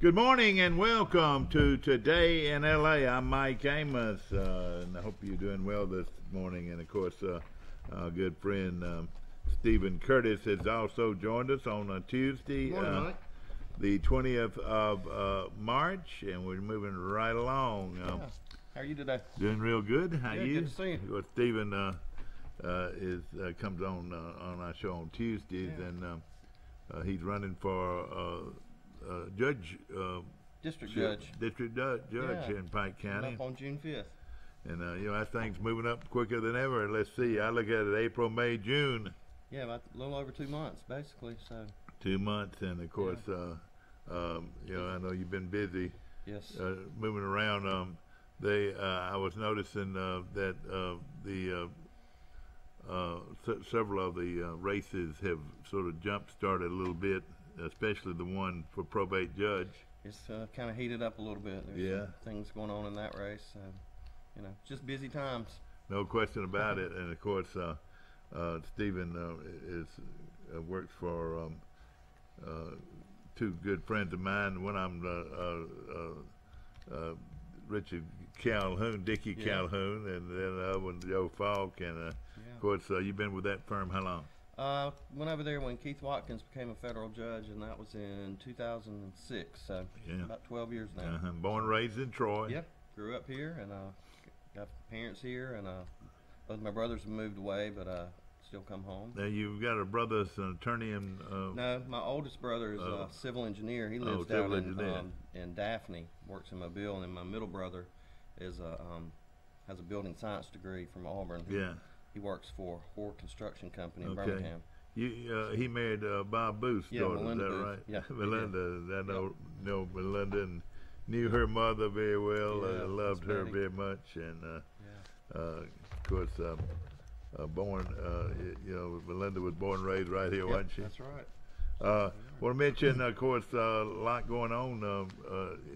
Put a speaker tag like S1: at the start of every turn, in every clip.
S1: Good morning and welcome to Today in LA. I'm Mike Amos, and I hope you're doing well this morning. And of course, our good friend Stephen Curtis has also joined us on Tuesday,
S2: Morning,
S1: the 20th of March, and we're moving right along.
S2: Yeah. How are you today?
S1: Doing real good. How
S2: Good,
S1: you?
S2: good to see you.
S1: Well, Stephen comes on our show on Tuesdays,
S2: Yeah.
S1: and he's running for judge.
S2: District Judge.
S1: District Judge
S2: Yeah.
S1: here in Pike County.
S2: Up on June 5th.
S1: And, that thing's moving up quicker than ever. And let's see, I look at it April, May, June.
S2: Yeah, about a little over 2 months, basically. So.
S1: 2 months. And, of course, I know you've been busy
S2: Yes.
S1: moving around. I was noticing that several of the races have sort of jump-started a little bit, especially the one for probate judge.
S2: It's kind of heated up a little bit. There's some things going on in that race. So, just busy times.
S1: No question about it. And, of course, Stephen works for two good friends of mine. One of them, Richard Calhoun, Dickie Calhoun, and then the other one, Joe Falk. And, of course, you've been with that firm how long?
S2: Went over there when Keith Watkins became a federal judge, and that was in 2006. So about 12 years now.
S1: Born and raised in Troy.
S2: Yep. Grew up here, and got parents here, and both my brothers have moved away, but still come home.
S1: Now you've got a brother that's an attorney in.
S2: No, my oldest brother is a civil engineer. He lives down in Daphne, works in Mobile, and then my middle brother is has a building science degree from Auburn.
S1: Yeah.
S2: He works for Hoare Construction Company in Birmingham.
S1: He married Bob Booth's daughter,
S2: Melinda
S1: is that
S2: Booth.
S1: right?
S2: Yeah.
S1: Melinda. I know Melinda and knew her mother very well. Loved her very much, and of course, born. Melinda was born and raised right here, wasn't she?
S2: That's right.
S1: Want to mention, of course, a lot going on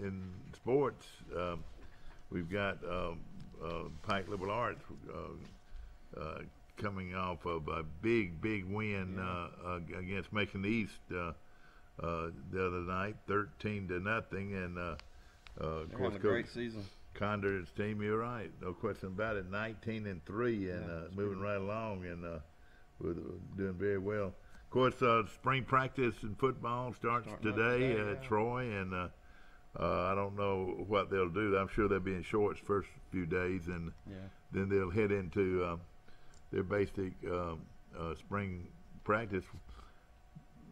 S1: in sports. We've got Pike Liberal Arts coming off of a big win against Macon East the other night, 13-0, and of
S2: They're
S1: course,
S2: having a great season.
S1: Condor's team, you're right, no question about it, 19-3, and moving right along, and we're doing very well. Of course, spring practice in football starts today at Troy, and I don't know what they'll do. I'm sure they'll be in shorts first few days, and then they'll head into their basic spring practice.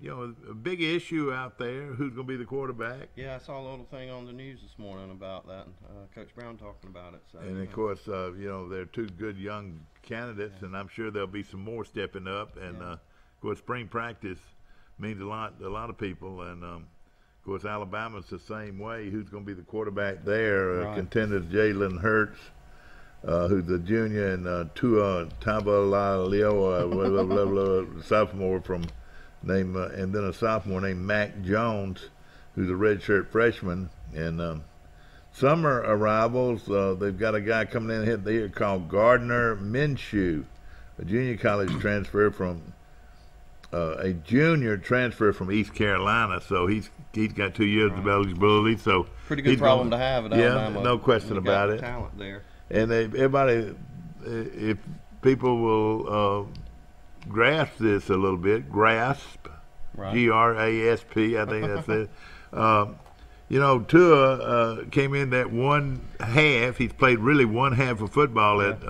S1: A big issue out there, who's going to be the quarterback.
S2: Yeah, I saw a little thing on the news this morning about that, Coach Brown talking about it. So,
S1: and, of course, they're two good young candidates, and I'm sure there'll be some more stepping up. And, of course, spring practice means a lot to a lot of people. And, of course, Alabama's the same way. Who's going to be the quarterback there? Contenders Jalen Hurts, who's a junior, and Tua Tagovailoa, sophomore from and then a sophomore named Mac Jones, who's a redshirt freshman. And summer arrivals, they've got a guy coming in here called Gardner Minshew, a junior college transfer from a junior transfer from East Carolina. So he's got 2 years of eligibility. So
S2: pretty good problem to have at Alabama.
S1: Yeah, no question about it.
S2: Talent there.
S1: And everybody, if people will grasp this a little bit, grasp, GRASP, I think that's it. Tua came in that one half. He's played really one half of football at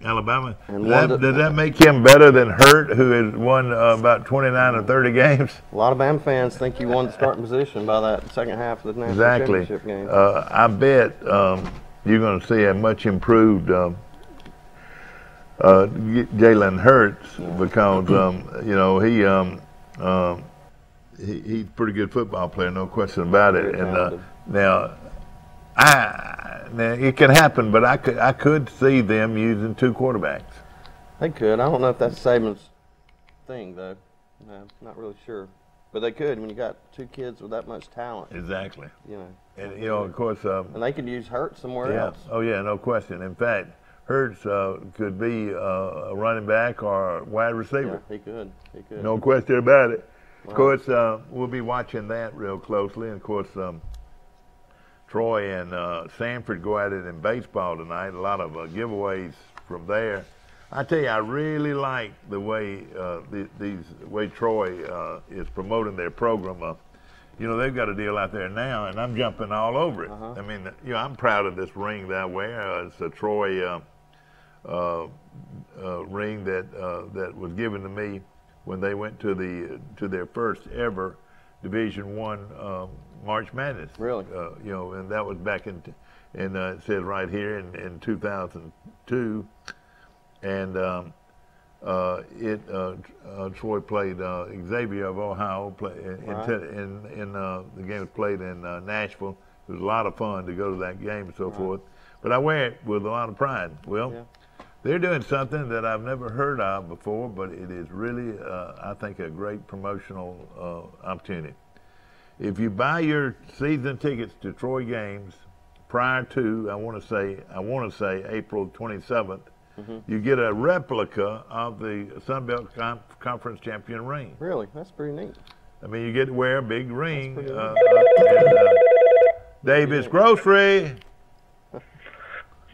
S1: Alabama. Does that make him better than Hurt, who has won about 29 or 30 games?
S2: A lot of Bama fans think you won the starting position by that second half of the national championship game.
S1: I bet you're going to see a much improved Jalen Hurts, because he's a pretty good football player, no question about it. And now it can happen, but I could see them using two quarterbacks.
S2: They could. I don't know if that's Saban's thing, though. No, not really sure. But they could when you got two kids with that much talent.
S1: Exactly.
S2: And
S1: of course.
S2: And they could use Hurts somewhere else.
S1: Oh yeah, no question. In fact, Hurts could be a running back or a wide receiver.
S2: Yeah, he could.
S1: No question about it. Of course, we'll be watching that real closely. And of course, Troy and Sanford go at it in baseball tonight. A lot of giveaways from there. I tell you, I really like the way way Troy is promoting their program. You know, they've got a deal out there now, and I'm jumping all over it. I mean, you know, I'm proud of this ring that I wear. It's a Troy ring that was given to me when they went to their first ever Division I March Madness.
S2: Really?
S1: You know, and that was back in it says right here in 2002, and Troy played Xavier of Ohio. The game was played in Nashville. It was a lot of fun to go to that game and so forth. But I wear it with a lot of pride. Well. Yeah. They're doing something that I've never heard of before, but it is really, I think, a great promotional opportunity. If you buy your season tickets to Troy games prior to, I want to say April 27th, you get a replica of the Sun Belt Conference champion ring.
S2: Really? That's pretty neat.
S1: I mean, you get to wear a big ring. Davis Grocery.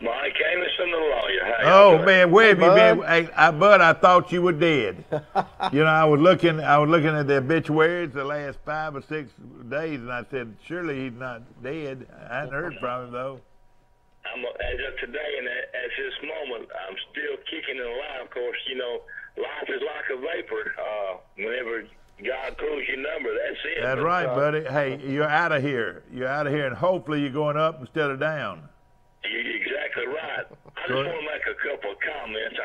S3: Mike Anderson, the lawyer.
S1: Oh man, where have you been? Hey, Bud, I thought you were dead. You know, I was looking at the obituaries the last 5 or 6 days, and I said, surely he's not dead. I hadn't heard from him though.
S3: As of today, and at this moment, I'm still kicking and alive. Of course, you know, life is like a vapor. Whenever God pulls your number, that's it.
S1: That's right, buddy. Hey, you're out of here. You're out of here, and hopefully you're going up instead of down.
S3: You're exactly right. I just want to make a couple of comments.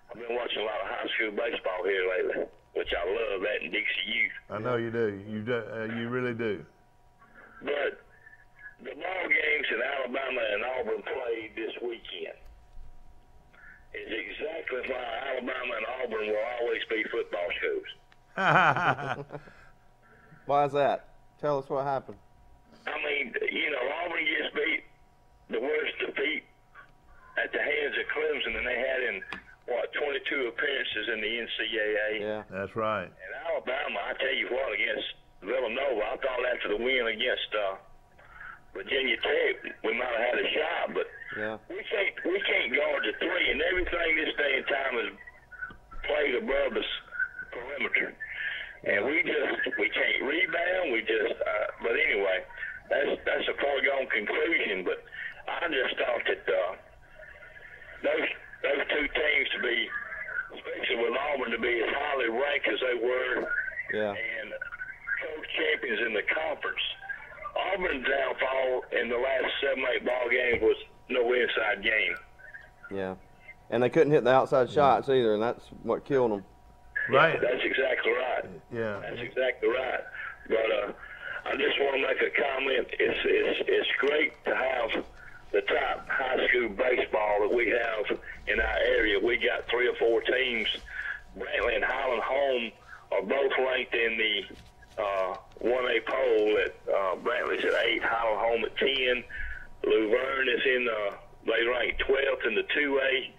S3: I've been watching a lot of high school baseball here lately, which I love that in Dixie Youth.
S1: I know you do. You really do.
S3: But the ball games that Alabama and Auburn played this weekend is exactly why Alabama and Auburn will always be football schools.
S2: Why is that? Tell us what happened.
S3: I mean, you know, Auburn gets beat, the worst defeat at the hands of Clemson, and they had in 22 appearances in the NCAA.
S2: Yeah,
S1: that's right.
S3: And Alabama, I tell you what, against Villanova, I thought after the win against Virginia Tech, we might have had a shot, but we can't guard the three, and everything this day and time is played above the perimeter, and we can't rebound. But anyway, that's a foregone conclusion. But I just thought that those two teams to be, especially with Auburn, to be as highly ranked as they were, and co-champions in the conference. Auburn's downfall in the last 7-8 ball games was no inside game.
S2: Yeah, and they couldn't hit the outside shots either, and that's what killed them.
S1: Right.
S3: Yeah, that's exactly right.
S1: Yeah.
S3: That's exactly right. But I just want to make a comment. It's great to have the top high school baseball that we have in our area. We got 3 or 4 teams. Brantley and Highland Home are both ranked in the 1A poll. Brantley's at 8, Highland Home at 10. Luverne is in they rank 12th in the 2A.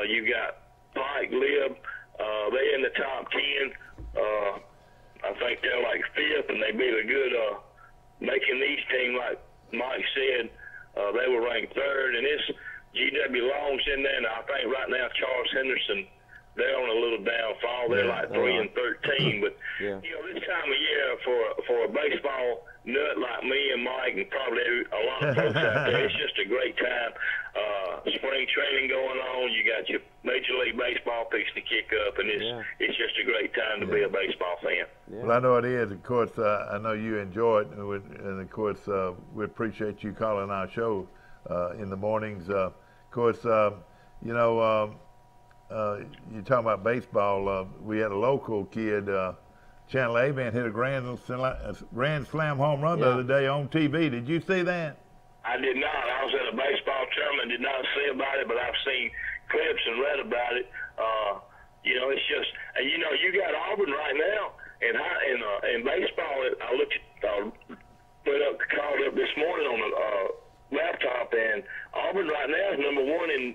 S3: You got Pike Lib. They're in the top 10. I think they're like 5th, and they beat a good Macon East team, like Mike said. They were ranked 3rd, and it's GW Long's in there, and I think right now Charles Henderson, they're on a little downfall. They're like 3 and 13, but you know, this time of year for a baseball nut like me and Mike and probably a lot of folks out there, it's just a great time. Spring training going on. You got your Major League Baseball fixing to kick up, and it's just a great time to be a baseball fan.
S1: Well, I know it is. Of course, I know you enjoy it, and of course, we appreciate you calling our show in the mornings. Of course, you know, you're talking about baseball. We had a local kid, Chandler Avent, hit a grand slam home run the other day on TV. Did you see that?
S3: I did not. I was at a baseball tournament, did not see about it, but I've seen clips and read about it. You know, it's just, and you know, you got Auburn right now in baseball. I looked at, called up this morning on the laptop, and Auburn right now is number 1 in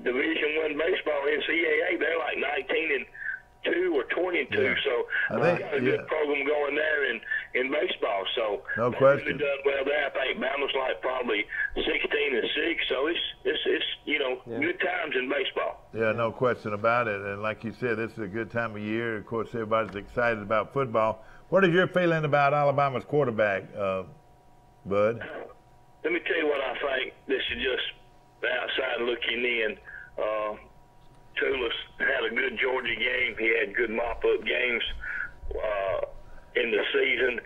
S3: Division I baseball NCAA. They're like 19 22 or 22.
S1: Yeah.
S3: So
S1: I
S3: we've
S1: think,
S3: got a good program going there in baseball. So
S1: no
S3: they've
S1: question.
S3: really done well there. I think Bama's like probably 16-6. So it's good times in baseball.
S1: Yeah, no question about it. And like you said, this is a good time of year. Of course, everybody's excited about football. What is your feeling about Alabama's quarterback, Bud?
S3: Let me tell you what I think. This is just the outside looking in. Tulis had a good Georgia game. He had good mop-up games in the season.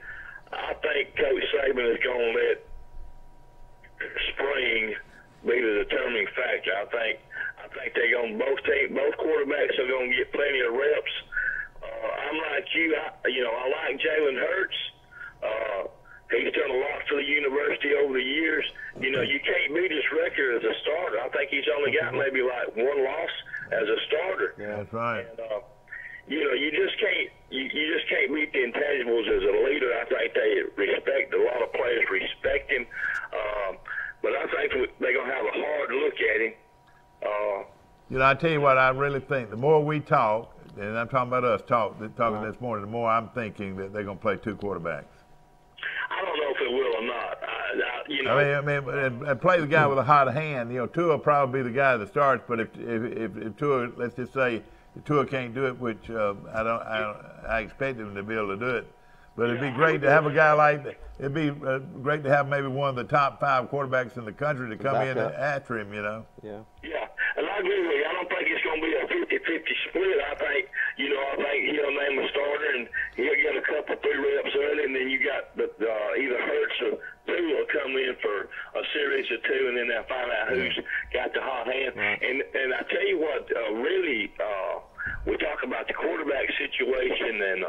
S3: I think Coach Saban is going to let spring be the determining factor. I think they're going both quarterbacks are going to get plenty of reps. I'm like you. I like Jalen Hurts. He's done a lot for the university over the years. You can't beat his record as a starter. I think he's only got maybe like one loss as a starter.
S1: Yeah, that's right.
S3: And, you just can't beat the intangibles as a leader. I think they respect, a lot of players respect him. But I think they're going to have a hard look at him.
S1: I tell you what, I really think the more we talk, and I'm talking about us talking this morning, the more I'm thinking that they're going to play two quarterbacks.
S3: I don't know if it will or not.
S1: I mean, play the guy with a hot hand. Tua will probably be the guy that starts. But if Tua, let's just say Tua can't do it, which I expect him to be able to do it. But it'd be great to have a guy like that. It'd be great to have maybe one of the top 5 quarterbers in the country to come in after him.
S3: Yeah. Yeah, and I agree with you. I don't think it's going to be a 50-50 split. I think he'll name a starter and he'll get a couple 3 reps early, and then you got either Hurts or Tua will come in for a series of 2, and then they'll find out who's got the hot hand. Right. And I tell you what, really, we talk about the quarterback situation and.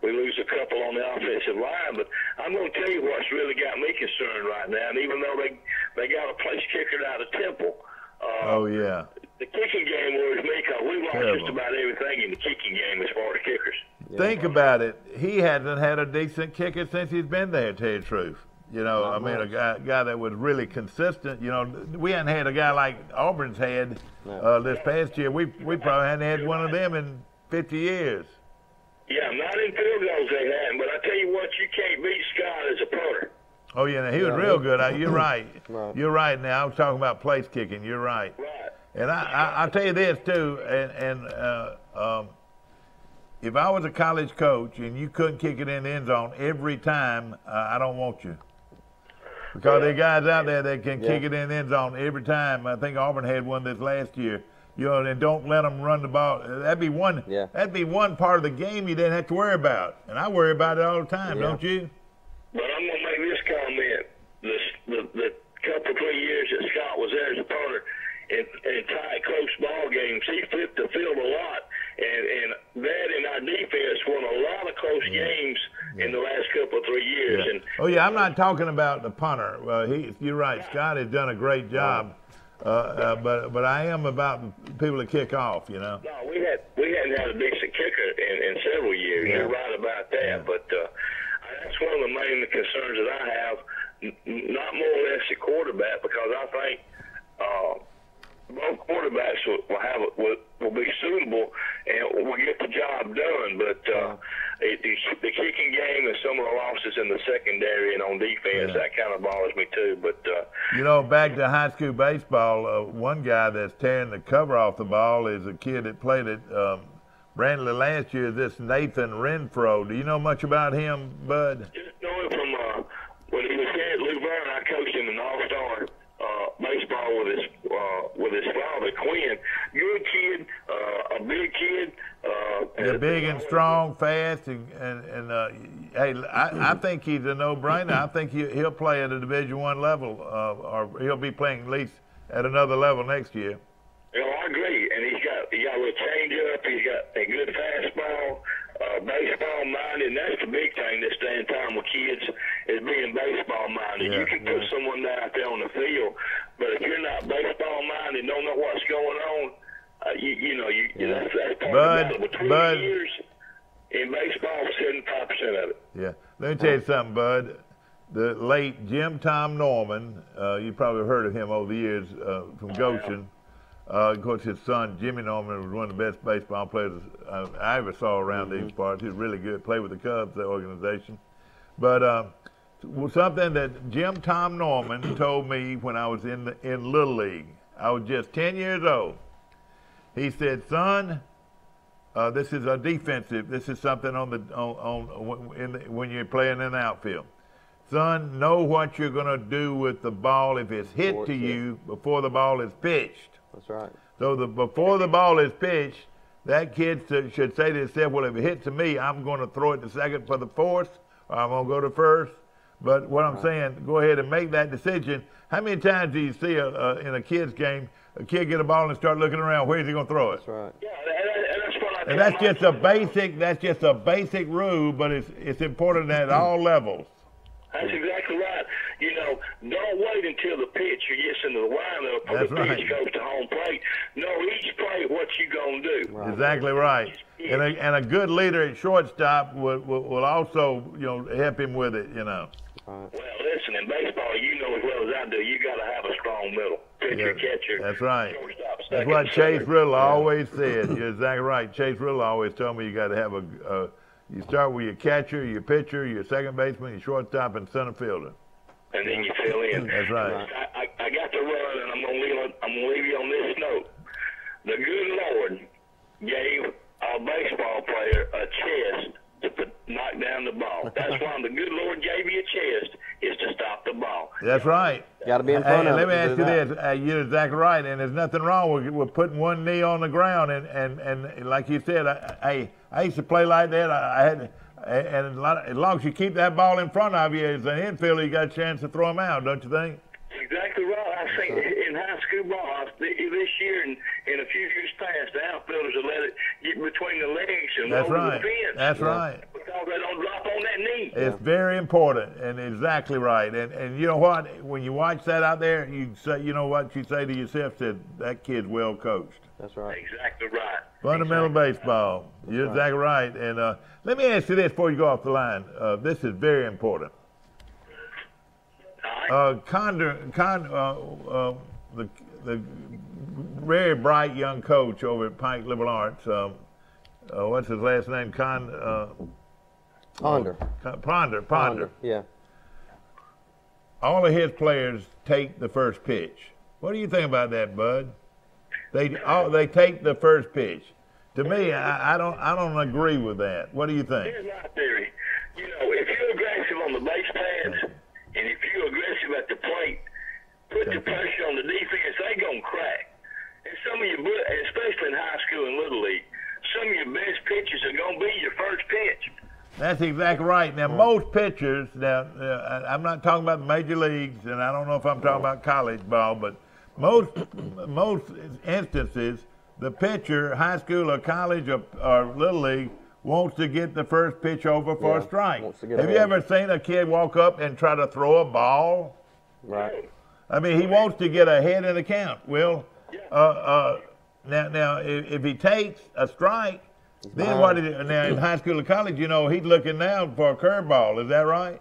S3: We lose a couple on the offensive line, but I'm going to tell you what's really got me concerned right now. And even though they got a place kicker out of Temple, the kicking game worries me because we lost just about everything in the kicking game as far as kickers.
S1: Think about it. He hasn't had a decent kicker since he's been there, to tell you the truth. A guy that was really consistent. We hadn't had a guy like Auburn's had this past year. We probably hadn't had one of them in 50 years.
S3: Yeah, not in field goals they hadn't, but I tell you what, you can't beat Scott as a punter.
S1: Oh, yeah, he was real good. You're right. You're right now. I'm talking about place kicking. You're right.
S3: Right.
S1: And I'll tell you this, too, and if I was a college coach and you couldn't kick it in the end zone every time, I don't want you. Because there are guys out there that can kick it in the end zone every time. I think Auburn had one this last year. And don't let them run the ball. That'd be one part of the game you didn't have to worry about. And I worry about it all the time, don't you?
S3: But I'm going to make this comment. The couple, 3 years that Scott was there as a punter in tight, close ball games, he flipped the field a lot. And that and our defense won a lot of close games in the last couple, 3 years.
S1: Yeah. And, I'm not talking about the punter. You're right. Scott has done a great job. But I am about people that kick off,
S3: No, we hadn't had a decent kicker in several years. Yeah. You're right about that. Yeah. But that's one of the main concerns that I have, not more or less the quarterback, because I think both quarterbacks will be suitable and will get the job done. But the kicking game and some of the losses in the secondary and on defense, that kind of bothers me too. But
S1: back to high school baseball, one guy that's tearing the cover off the ball is a kid that played at Brantley last year. This Nathan Renfro. Do you know much about him, Bud?
S3: Just know him from when he was here at Luverne. I coached him in all-star baseball with his father, Quinn. Good kid, a big kid.
S1: They're big and strong, fast, and hey, I think he's a no-brainer. I think he'll play at a Division I level, or he'll be playing at least at another level next year.
S3: I agree, and he's got a little change-up. He's got a good fastball, baseball-minded, and that's the big thing this day and time with kids is being baseball-minded. You can put someone out there on the field, but if you're not baseball-minded, don't know what's going on, that's part of it. Between years in baseball, 75% of it.
S1: Yeah. Let me tell you something, Bud. The late Jim Tom Norman, you probably heard of him over the years from Goshen. Of course, his son, Jimmy Norman, was one of the best baseball players I ever saw around these parts. He was really good, played with the Cubs, the organization. But something that Tom Norman told me when I was in Little League, I was just 10 years old. He said, son, this is a defensive. This is something when you're playing in the outfield. Son, know what you're going to do with the ball if it's hit to you before the ball is pitched.
S4: That's right.
S1: So before the ball is pitched, that kid should say to himself, well, if it hits to me, I'm going to throw it to second for the fourth, or I'm going to go to first. But what I'm saying, go ahead and make that decision. How many times do you see in a kid's game, a kid get a ball and start looking around, where's he going to throw it?
S4: That's right.
S3: Yeah, and that's what I
S1: And that's just a basic rule, but it's important at all levels.
S3: That's exactly right. You know, don't wait until the pitcher gets into the windup or the pitch goes to home plate. Know each play what you gonna do.
S1: Right. Exactly right. And a good leader at shortstop will also, help him with it,
S3: Well, listen, in baseball, you know as well as I do, you got to have a strong middle. Pitcher, catcher.
S1: That's right.
S3: Shortstop,
S1: That's what Chase Riddle always said. You're exactly right. Chase Riddle always told me you got to have you start with your catcher, your pitcher, your second baseman, your shortstop, and center fielder.
S3: And then you fill in.
S1: That's right.
S3: I got to run, and I'm gonna leave you on this note. The good Lord gave a baseball player a chest to knock down the ball. That's why the good Lord gave you a chest is to stop the ball.
S1: That's right.
S4: Got to be in front of it.
S1: Let me ask you this. You're exactly right, and there's nothing wrong with putting one knee on the ground. And like you said, I used to play like that. As long as you keep that ball in front of you as an infielder, you got a chance to throw them out, don't you think?
S3: Exactly right. I've seen in high school ball this year and in a few years past, the outfielders will let it get between the legs and over the fence.
S1: That's right.
S3: Because they don't drop on that knee.
S1: It's very important, and exactly right. And you know what? When you watch that out there, you say, you know what you say to yourself, that kid's well coached.
S4: That's right.
S3: Exactly right.
S1: Fundamental baseball. You're exactly right. And let me ask you this before you go off the line. This is very important. The very bright young coach over at Pike Liberal Arts, what's his last name?
S4: Ponder.
S1: Ponder.
S4: Yeah.
S1: All of his players take the first pitch. What do you think about that, Bud? They take the first pitch. To me, I don't agree with that. What do you think?
S3: Here's my theory. If you're aggressive on the base pads and if you're aggressive at the plate, put the pressure on the defense, they gonna crack. And some of your, especially in high school and Little League, some of your best pitches are gonna be your first pitch.
S1: That's exactly right. Now, most pitchers, I'm not talking about the major leagues, and I don't know if I'm talking about college ball, but most instances, the pitcher, high school or college or Little League, wants to get the first pitch over for a strike. Have you ever seen a kid walk up and try to throw a ball?
S4: Right.
S1: I mean, he wants to get ahead in the count. Well, now if he takes a strike, then now in high school or college, he's looking now for a curveball. Is that right?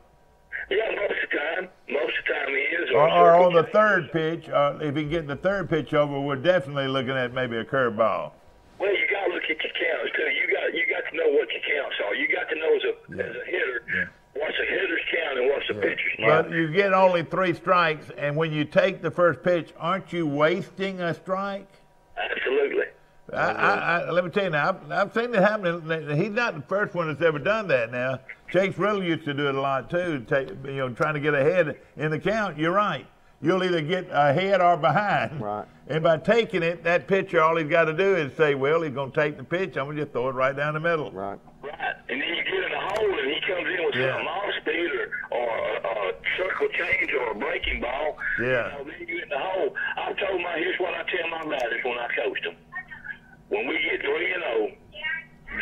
S3: Yeah, most of the time. Most of the time he is.
S1: Or on the third pitch, if he can get the third pitch over, we're definitely looking at maybe a curveball.
S3: Well, you got to look at your counts too. You got to know what your counts are. You got to know as a hitter what's a hitter's count and what's a pitcher's count.
S1: But you get only 3 strikes, and when you take the first pitch, aren't you wasting a strike?
S3: Absolutely.
S1: Let me tell you now, I've seen it happen. He's not the first one that's ever done that. Now, Chase Riddle used to do it a lot too. Trying to get ahead in the count. You're right. You'll either get ahead or behind.
S4: Right.
S1: And by taking it, that pitcher, all he's got to do is say, well, he's going to take the pitch. I'm going to just throw it right down the middle.
S4: Right.
S3: Right. And then you get in the hole, and he comes in with some off speed or a circle change or a breaking ball.
S1: Yeah.
S3: Then you get in the hole. Here's what I tell my batters when I coach them. When we get 3-0,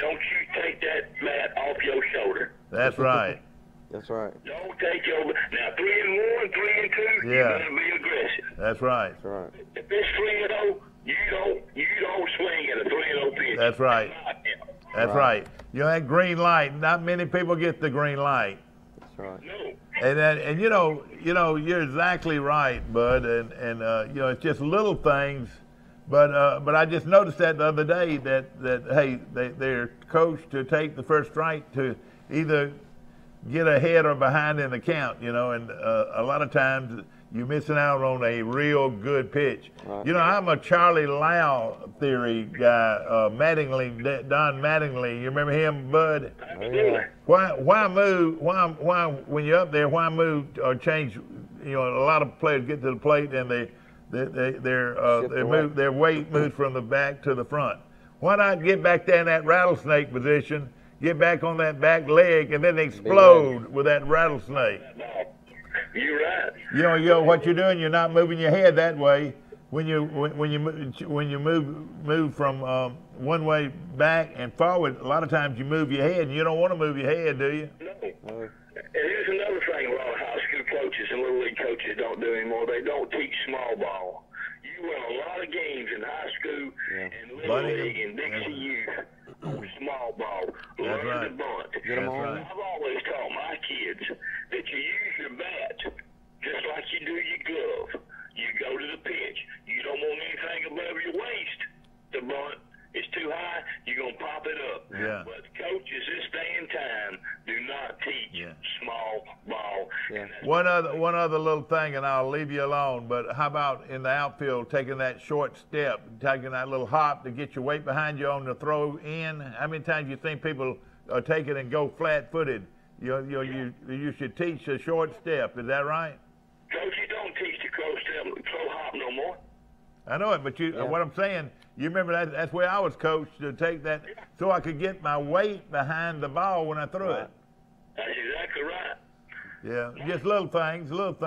S3: don't you take that bat off your shoulder.
S1: That's right.
S4: That's right.
S3: Don't take your now 3-1, 3-2. You gotta be aggressive.
S1: That's right.
S4: That's right.
S3: If it's 3-0, you don't swing at a 3-0 pitch.
S1: That's right. That's right. That green light. Not many people get the green light.
S4: That's right.
S3: No.
S1: And you're exactly right, Bud. And it's just little things But I just noticed that the other day that hey, they're coached to take the first strike to either get ahead or behind in the count, and a lot of times you're missing out on a real good pitch.
S4: Right.
S1: I'm a Charlie Lau theory guy, Don Mattingly. You remember him, Bud?
S3: Absolutely.
S1: Why move? Why when you're up there? Why move or change? A lot of players get to the plate and their weight moves from the back to the front. Why not get back there in that rattlesnake position? Get back on that back leg and then explode with that rattlesnake.
S3: You're right.
S1: What you're doing, you're not moving your head that way. When you move from one way back and forward, a lot of times you move your head, and you don't want to move your head, do you?
S3: No. And here's another thing a lot of high school coaches and little league coaches don't do anymore. They don't teach small ball. You win a lot of games in high school and little league and Dixie youth on small ball. Learn to bunt. I've always taught my kids that you use your bat just like you do your glove. You go to the pitch. You don't want anything above your waist to bunt. It's too high, you're going to pop it up.
S1: Yeah.
S3: But coaches this day and time do not teach small ball.
S4: Yeah.
S1: One other little thing, and I'll leave you alone, but how about in the outfield taking that short step, taking that little hop to get your weight behind you on the throw in? How many times you think people take it and go flat-footed? You should teach a short step. Is that right?
S3: Coach, you don't teach the crow hop no more.
S1: I know it, but what I'm saying, you remember that's where I was coached to take that so I could get my weight behind the ball when I threw it.
S3: That's exactly right.
S1: Yeah, just little things,
S3: That's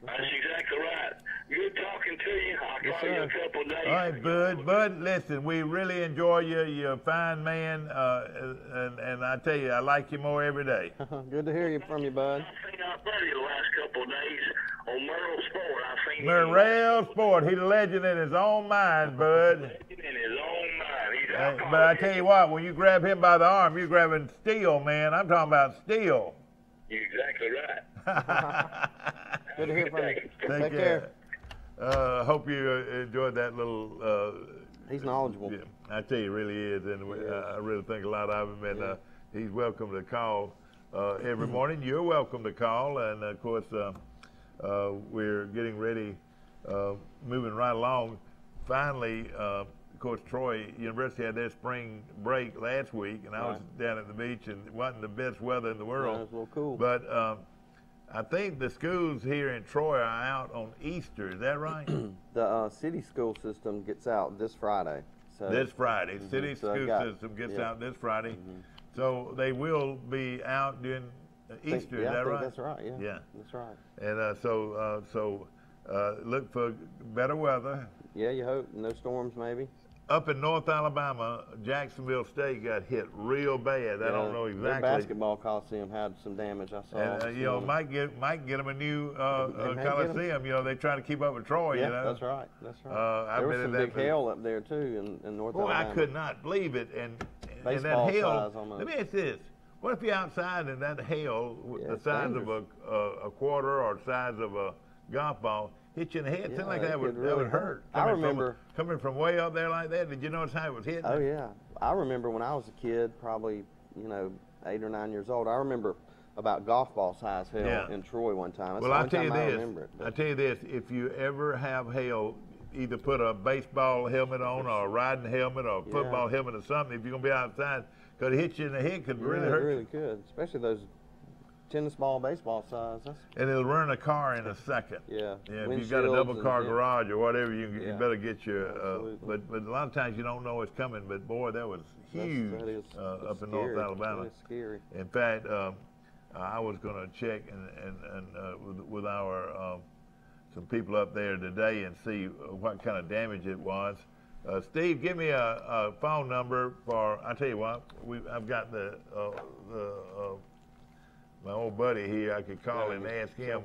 S3: exactly right. Good talking to you. I'll call you in a couple of days.
S1: All right, Bud, listen, we really enjoy you. You're a fine man, and I tell you, I like you more every day.
S4: Good to hear from you, Bud.
S3: I've seen our buddy the last couple of days on Merle Sport. I've seen
S1: Merle Sport, he's a legend in his own mind, Bud.
S3: in his own mind. He's
S1: But I tell you what, when you grab him by the arm, you're grabbing steel, man. I'm talking about steel.
S3: You're exactly right.
S4: Good to hear from you.
S1: Take care. Hope you enjoyed that little.
S4: He's knowledgeable.
S1: Yeah, I tell you, he really is, and I really think a lot of him. And he's welcome to call every morning. You're welcome to call, and of course, we're getting ready, moving right along. Finally, of course, Troy University had their spring break last week, and I was down at the beach, and it wasn't the best weather in the world.
S4: It was a little cool.
S1: But I think the schools here in Troy are out on Easter. Is that right?
S4: The city school system gets out this Friday. So,
S1: this Friday. City school system gets out this Friday. So they will be out during Easter. Is that right?
S4: That's right.
S1: Yeah.
S4: That's right.
S1: And so look for better weather.
S4: Yeah, you hope. No storms, maybe.
S1: Up in North Alabama, Jacksonville State got hit real bad. I don't know exactly.
S4: Their basketball coliseum had some damage. I saw.
S1: And might get them a new coliseum. They're trying to keep up with Troy.
S4: Yeah, that's right. That's right. There was some big hail up there too in North Alabama.
S1: I could not believe it. And that hail. Let me ask this: what if you're outside and that hail, the size of a quarter or the size of a golf ball, hit you in the head? Something like that would hurt.
S4: I remember
S1: coming from way up there like that. Did you notice how it was hitting?
S4: Oh yeah, I remember when I was a kid, probably 8 or 9 years old. I remember about golf ball size hail in Troy one time. That's
S1: I'll tell you this. I tell you this: if you ever have hail, either put a baseball helmet on, or a riding helmet, or a football helmet, or something. If you're gonna be outside, because it hit you in the head, could really hurt.
S4: It really could, especially those tennis ball, baseball size.
S1: And it'll run a car in a second.
S4: Yeah.
S1: If you've got a double car garage or whatever, you better get your. But a lot of times you don't know it's coming. But boy, that was huge up in North Alabama.
S4: That's scary.
S1: In fact, I was going to check and with our some people up there today and see what kind of damage it was. Steve, give me a phone number for. I tell you what, I've got the my old buddy here. I could call and ask him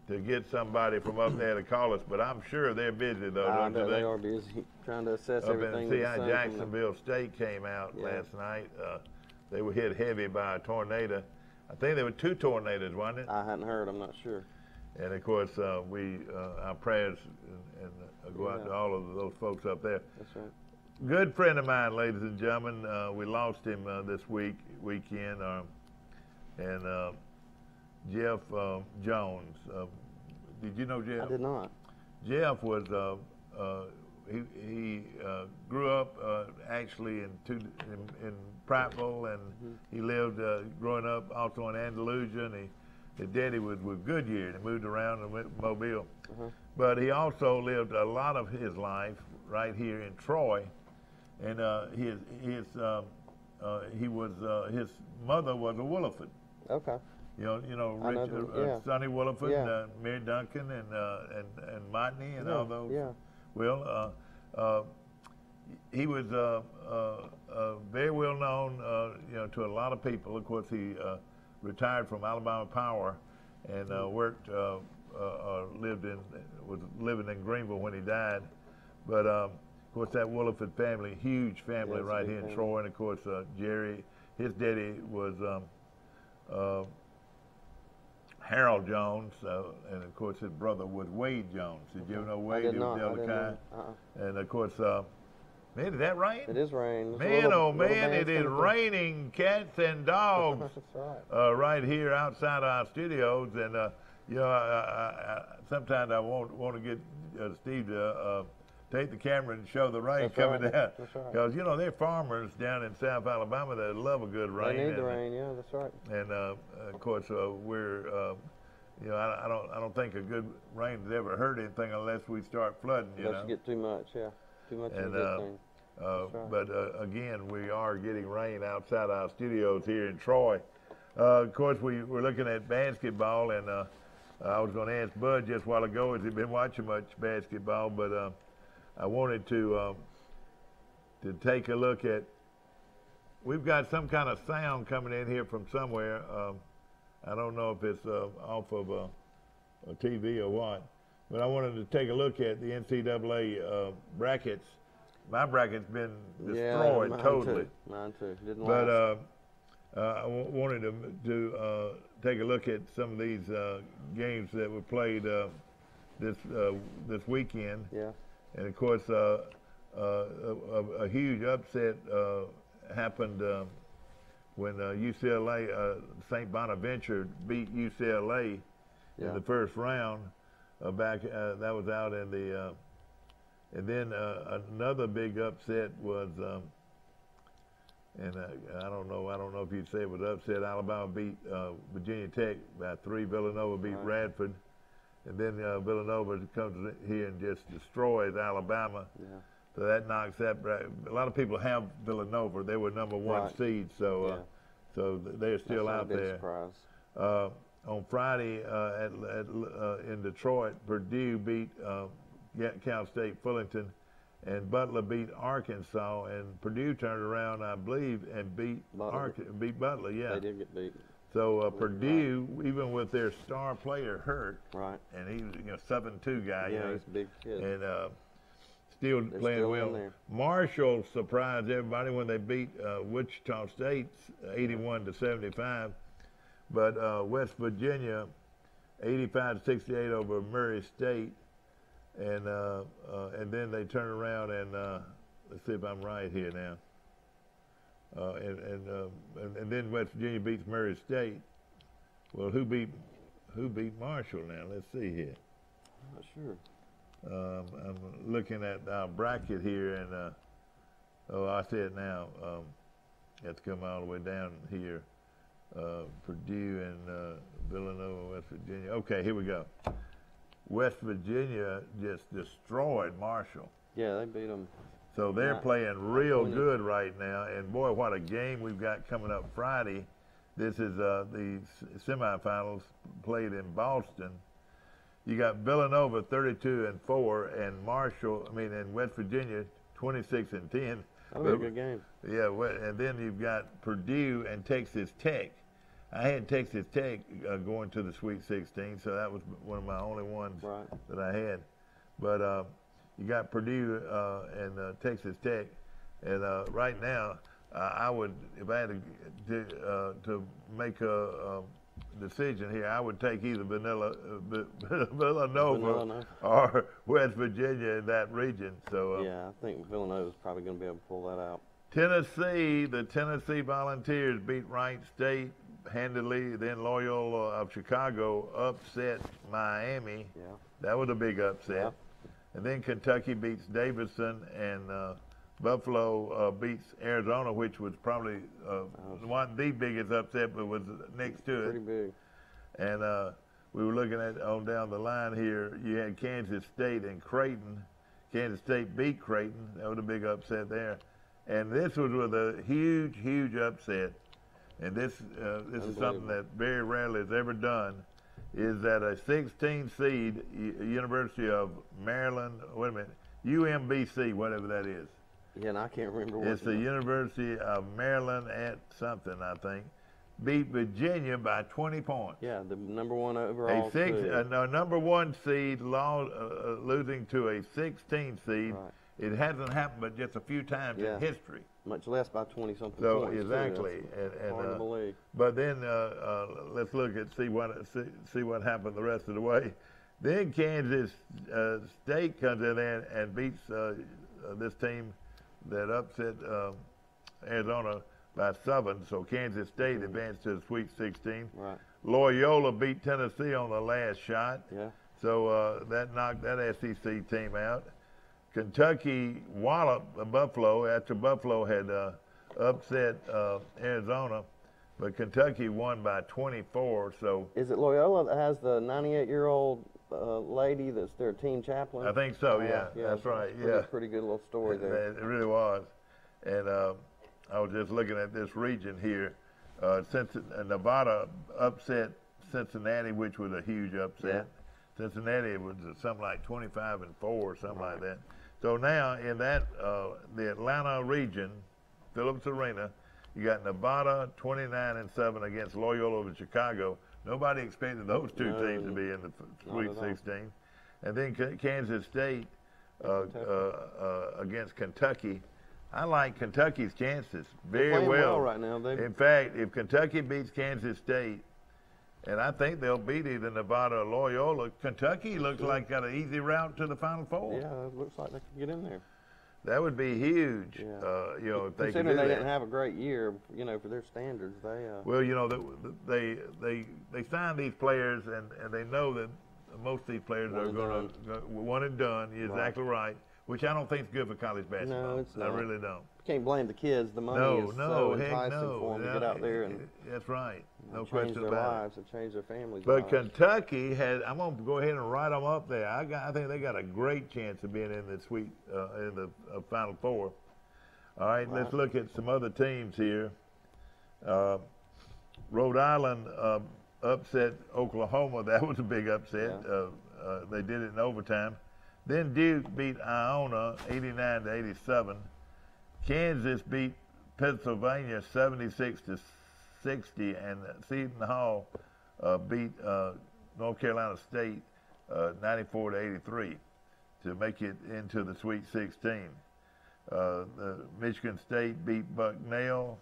S1: to get somebody from up there to call us, but I'm sure they're busy though.
S4: I know they are busy trying to assess everything.
S1: See how Jacksonville State came out last night. They were hit heavy by a tornado. I think there were 2 tornadoes, wasn't it?
S4: I hadn't heard. I'm not sure.
S1: And of course, our prayers and go out to all of those folks up there.
S4: That's right.
S1: Good friend of mine, ladies and gentlemen. We lost him this weekend, and Jeff Jones. Did you know Jeff?
S4: I did not.
S1: Jeff was he grew up actually in Prattville, and he lived growing up also in Andalusia, and his daddy was with Goodyear, and he moved around and went to Mobile. But he also lived a lot of his life right here in Troy, and his mother was a Williford.
S4: Okay.
S1: Richard, Sonny Williford, Mary Duncan, and Motney, and all those.
S4: Yeah.
S1: Well, he was very well known, to a lot of people. Of course, he retired from Alabama Power and worked, was living in Greenville when he died. But of course, that Williford family, huge family right here in Troy, and of course, Jerry, his daddy was Harold Jones, and of course his brother was Wade Jones. Did you ever know Wade?
S4: I did not.
S1: And of course, man, is that rain?
S4: It is rain.
S1: Man, it is raining cats and dogs.
S4: That's right.
S1: Right here outside our studios, and sometimes I want to get Steve to take the camera and show the rain coming down.
S4: That's right.
S1: Because they're farmers down in South Alabama that love a good rain.
S4: They need the rain. Yeah, that's right.
S1: And of course, we're I don't think a good rain has ever hurt anything unless we start flooding.
S4: Unless you get too much, too much is a good thing. Right.
S1: But again, we are getting rain outside our studios here in Troy. Of course, we're looking at basketball, and I was going to ask Bud just a while ago, has he been watching much basketball? But I wanted to take a look at. We've got some kind of sound coming in here from somewhere. I don't know if it's off of a TV or what, but I wanted to take a look at the NCAA brackets. My bracket's been destroyed totally.
S4: Mine too. Didn't
S1: last. I wanted to take a look at some of these games that were played this weekend.
S4: Yeah.
S1: And of course, a huge upset happened when UCLA, St. Bonaventure beat UCLA in the first round. That was out in the, and then another big upset was, and I don't know if you'd say it was upset. Alabama beat Virginia Tech by 3. Villanova beat Radford. And then Villanova comes here and just destroys Alabama.
S4: Yeah.
S1: So that knocks that. A lot of people have Villanova. They were number 1 seed, so they're still out there.
S4: Surprise.
S1: On Friday in Detroit, Purdue beat Cal State Fullerton, and Butler beat Arkansas. And Purdue turned around, I believe, and beat Butler. Yeah,
S4: they did get beat.
S1: So Purdue, even with their star player hurt, and he's a 7'2" guy,
S4: he's a big kid,
S1: and still playing well. Marshall surprised everybody when they beat Wichita State 81-75, but West Virginia 85-68 over Murray State, and then they turn around and let's see if I'm right here now. And then West Virginia beats Murray State. Well, who beat Marshall now? Let's see here.
S4: I'm not sure.
S1: I'm looking at our bracket here, and I see it now. Have to come all the way down here. Purdue and Villanova, West Virginia. Okay, here we go. West Virginia just destroyed Marshall.
S4: Yeah, they beat them.
S1: So they're playing real good right now, and boy, what a game we've got coming up Friday. This is the semifinals played in Boston. You got Villanova 32-4, and West Virginia 26-10.
S4: That'll be a good game.
S1: Yeah, and then you've got Purdue and Texas Tech. I had Texas Tech going to the Sweet 16, so that was one of my only ones that I had. But you got Purdue and Texas Tech, and right now I would, if I had to make a decision here. I would take either Villanova or West Virginia in that region. So
S4: yeah, I think Villanova is probably going to be able to pull that out.
S1: Tennessee, the Tennessee Volunteers beat Wright State handily. Then Loyola of Chicago upset Miami.
S4: Yeah,
S1: that was a big upset.
S4: Yeah.
S1: And then Kentucky beats Davidson, and Buffalo beats Arizona, which was probably one the biggest upset, but was next to it.
S4: Pretty big.
S1: And we were looking at on down the line here. You had Kansas State and Creighton. Kansas State beat Creighton. That was a big upset there. And this was with a huge, huge upset. And this is something that very rarely is ever done. Is that a 16 seed University of Maryland? Wait a minute, UMBC, whatever that is.
S4: Yeah, and I can't remember what
S1: it's the University of Maryland at something, I think. Beat Virginia by 20 points.
S4: Yeah, the number one overall.
S1: Number one seed losing to a 16 seed.
S4: Right.
S1: It hasn't happened but just a few times in history.
S4: Much less by 20-something
S1: so
S4: points.
S1: Exactly.
S4: And hard to believe.
S1: But then let's look at see what happened the rest of the way. Then Kansas State comes in there and beats this team that upset Arizona by 7. So Kansas State advanced to the Sweet 16.
S4: Right.
S1: Loyola beat Tennessee on the last shot.
S4: Yeah.
S1: So that knocked that SEC team out. Kentucky walloped Buffalo after Buffalo had upset Arizona, but Kentucky won by 24. So
S4: is it Loyola that has the 98-year-old lady that's their team chaplain?
S1: I think so. Yeah, that's right.
S4: Pretty good little story there.
S1: It really was. And I was just looking at this region here. Since Nevada upset Cincinnati, which was a huge upset. Yeah. Cincinnati was something like 25-4 or something like that. So now in that the Atlanta region, Phillips Arena, you got Nevada 29-7 against Loyola of Chicago. Nobody expected those two teams to be in the Sweet 16. And then Kansas State against Kentucky. I like Kentucky's chances very
S4: well right now.
S1: In fact, if Kentucky beats Kansas State, and I think they'll beat either Nevada or Loyola, Kentucky looks like got an easy route to the Final Four.
S4: Yeah, it looks like they could get in there.
S1: That would be huge,
S4: if
S1: they could do
S4: they
S1: that.
S4: didn't have a great year, for their standards.
S1: Well, they sign these players, and they know that most of these players are going to one and done. You're exactly right. Which I don't think is good for college basketball.
S4: No, it's not.
S1: I really don't.
S4: Can't blame the kids. The money is so enticing for them to get out there and
S1: that's right. No
S4: question
S1: about it.
S4: Change their lives and change their families'
S1: But
S4: lives.
S1: Kentucky has. I'm going to go ahead and write them up there. I think they got a great chance of being in the in the Final Four. All right, let's look at some other teams here. Rhode Island upset Oklahoma. That was a big upset. Yeah. They did it in overtime. Then Duke beat Iona 89-87. Kansas beat Pennsylvania 76-60, and Seton Hall beat North Carolina State 94-83 to make it into the Sweet 16. Michigan State beat Bucknell.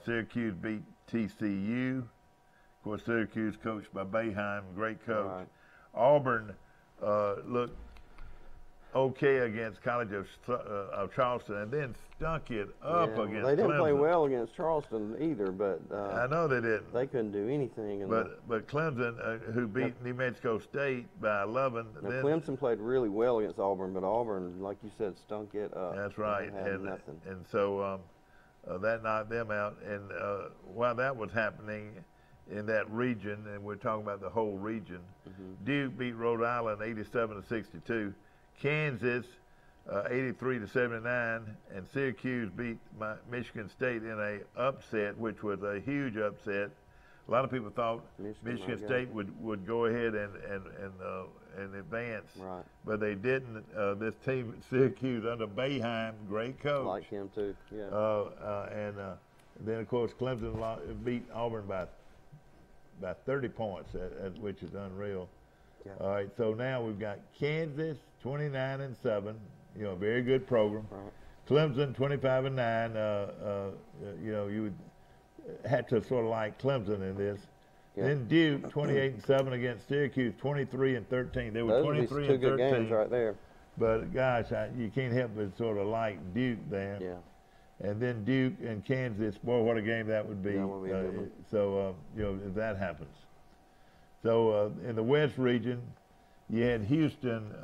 S1: Syracuse beat TCU. Of course, Syracuse coached by Boeheim, great coach.
S4: Right.
S1: Auburn looked okay against College of Charleston, and then stunk it up against Clemson.
S4: They didn't play well against Charleston either, but
S1: I know they didn't.
S4: They couldn't do anything.
S1: But Clemson, who beat New Mexico State by 11.
S4: Now, Clemson played really well against Auburn, but Auburn, like you said, stunk it up.
S1: That's right,
S4: nothing.
S1: And so that knocked them out. And while that was happening in that region, and we're talking about the whole region, Duke beat Rhode Island 87-62. Kansas 83-79, and Syracuse beat Michigan State in a upset, which was a huge upset. A lot of people thought Michigan State would go ahead and advance,
S4: right.
S1: But they didn't. This team, Syracuse, under Boeheim, great coach.
S4: I like him too. Yeah.
S1: And then of course Clemson beat Auburn by 30 points, which is unreal.
S4: Yeah.
S1: All right, so now we've got Kansas 29-7, very good program.
S4: Right.
S1: Clemson 25-9. You would have to sort of like Clemson in this.
S4: Yeah.
S1: Then Duke 28-7 against Syracuse 23-13. They were
S4: Those
S1: 23
S4: two
S1: and
S4: good
S1: 13.
S4: games right there.
S1: But gosh, you can't help but sort of like Duke there.
S4: Yeah.
S1: And then Duke and Kansas, boy, what a game that would be.
S4: That would be a good one.
S1: So, if that happens. So, in the West region, you had Houston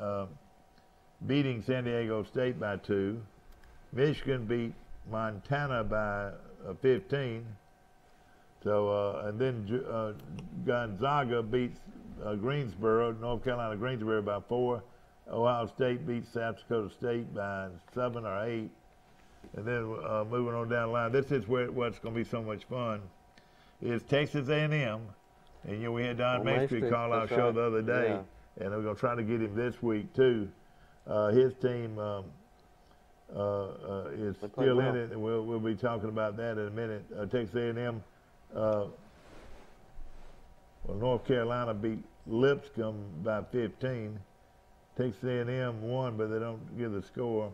S1: beating San Diego State by 2. Michigan beat Montana by 15. So, and then Gonzaga beats Greensboro, North Carolina Greensboro by 4. Ohio State beats South Dakota State by 7 or 8. And then moving on down the line, this is what's going to be so much fun, is Texas A&M. And, we had Don Maestri call our show the other day, and we're going to try to get him this week, too. His team is still in it, and we'll be talking about that in a minute. Texas A&M, North Carolina beat Lipscomb by 15. Texas A&M won, but they don't give the score.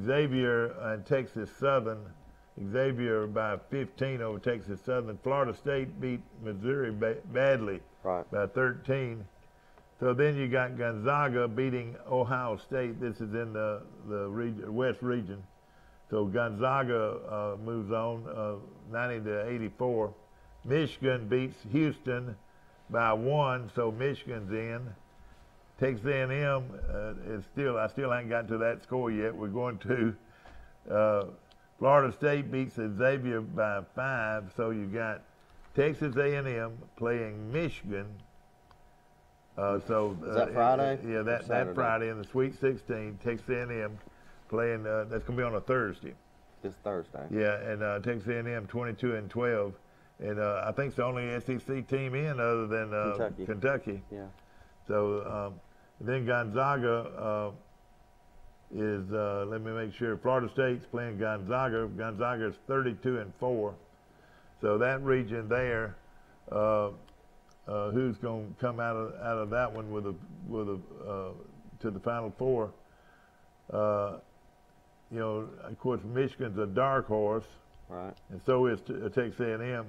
S1: Xavier and Texas Southern, Xavier by 15 over Texas Southern. Florida State beat Missouri badly by 13. So then you got Gonzaga beating Ohio State. This is in the West region. So Gonzaga moves on 90-84. Michigan beats Houston by 1, so Michigan's in. Texas A&M is I still ain't gotten to that score yet. We're going to. Florida State beats Xavier by 5, so you got Texas A&M playing Michigan.
S4: Is that Friday?
S1: Yeah, that Friday in the Sweet 16. Texas A&M playing. That's going to be on a Thursday.
S4: This Thursday.
S1: Yeah, and Texas A&M 22-12, and I think it's the only SEC team in other than Kentucky.
S4: Yeah. So
S1: then Gonzaga is, let me make sure, Florida State's playing Gonzaga. Gonzaga is 32-4. So that region there, who's going to come out of that one to the Final Four? Of course, Michigan's a dark horse,
S4: right?
S1: And so is Texas A&M.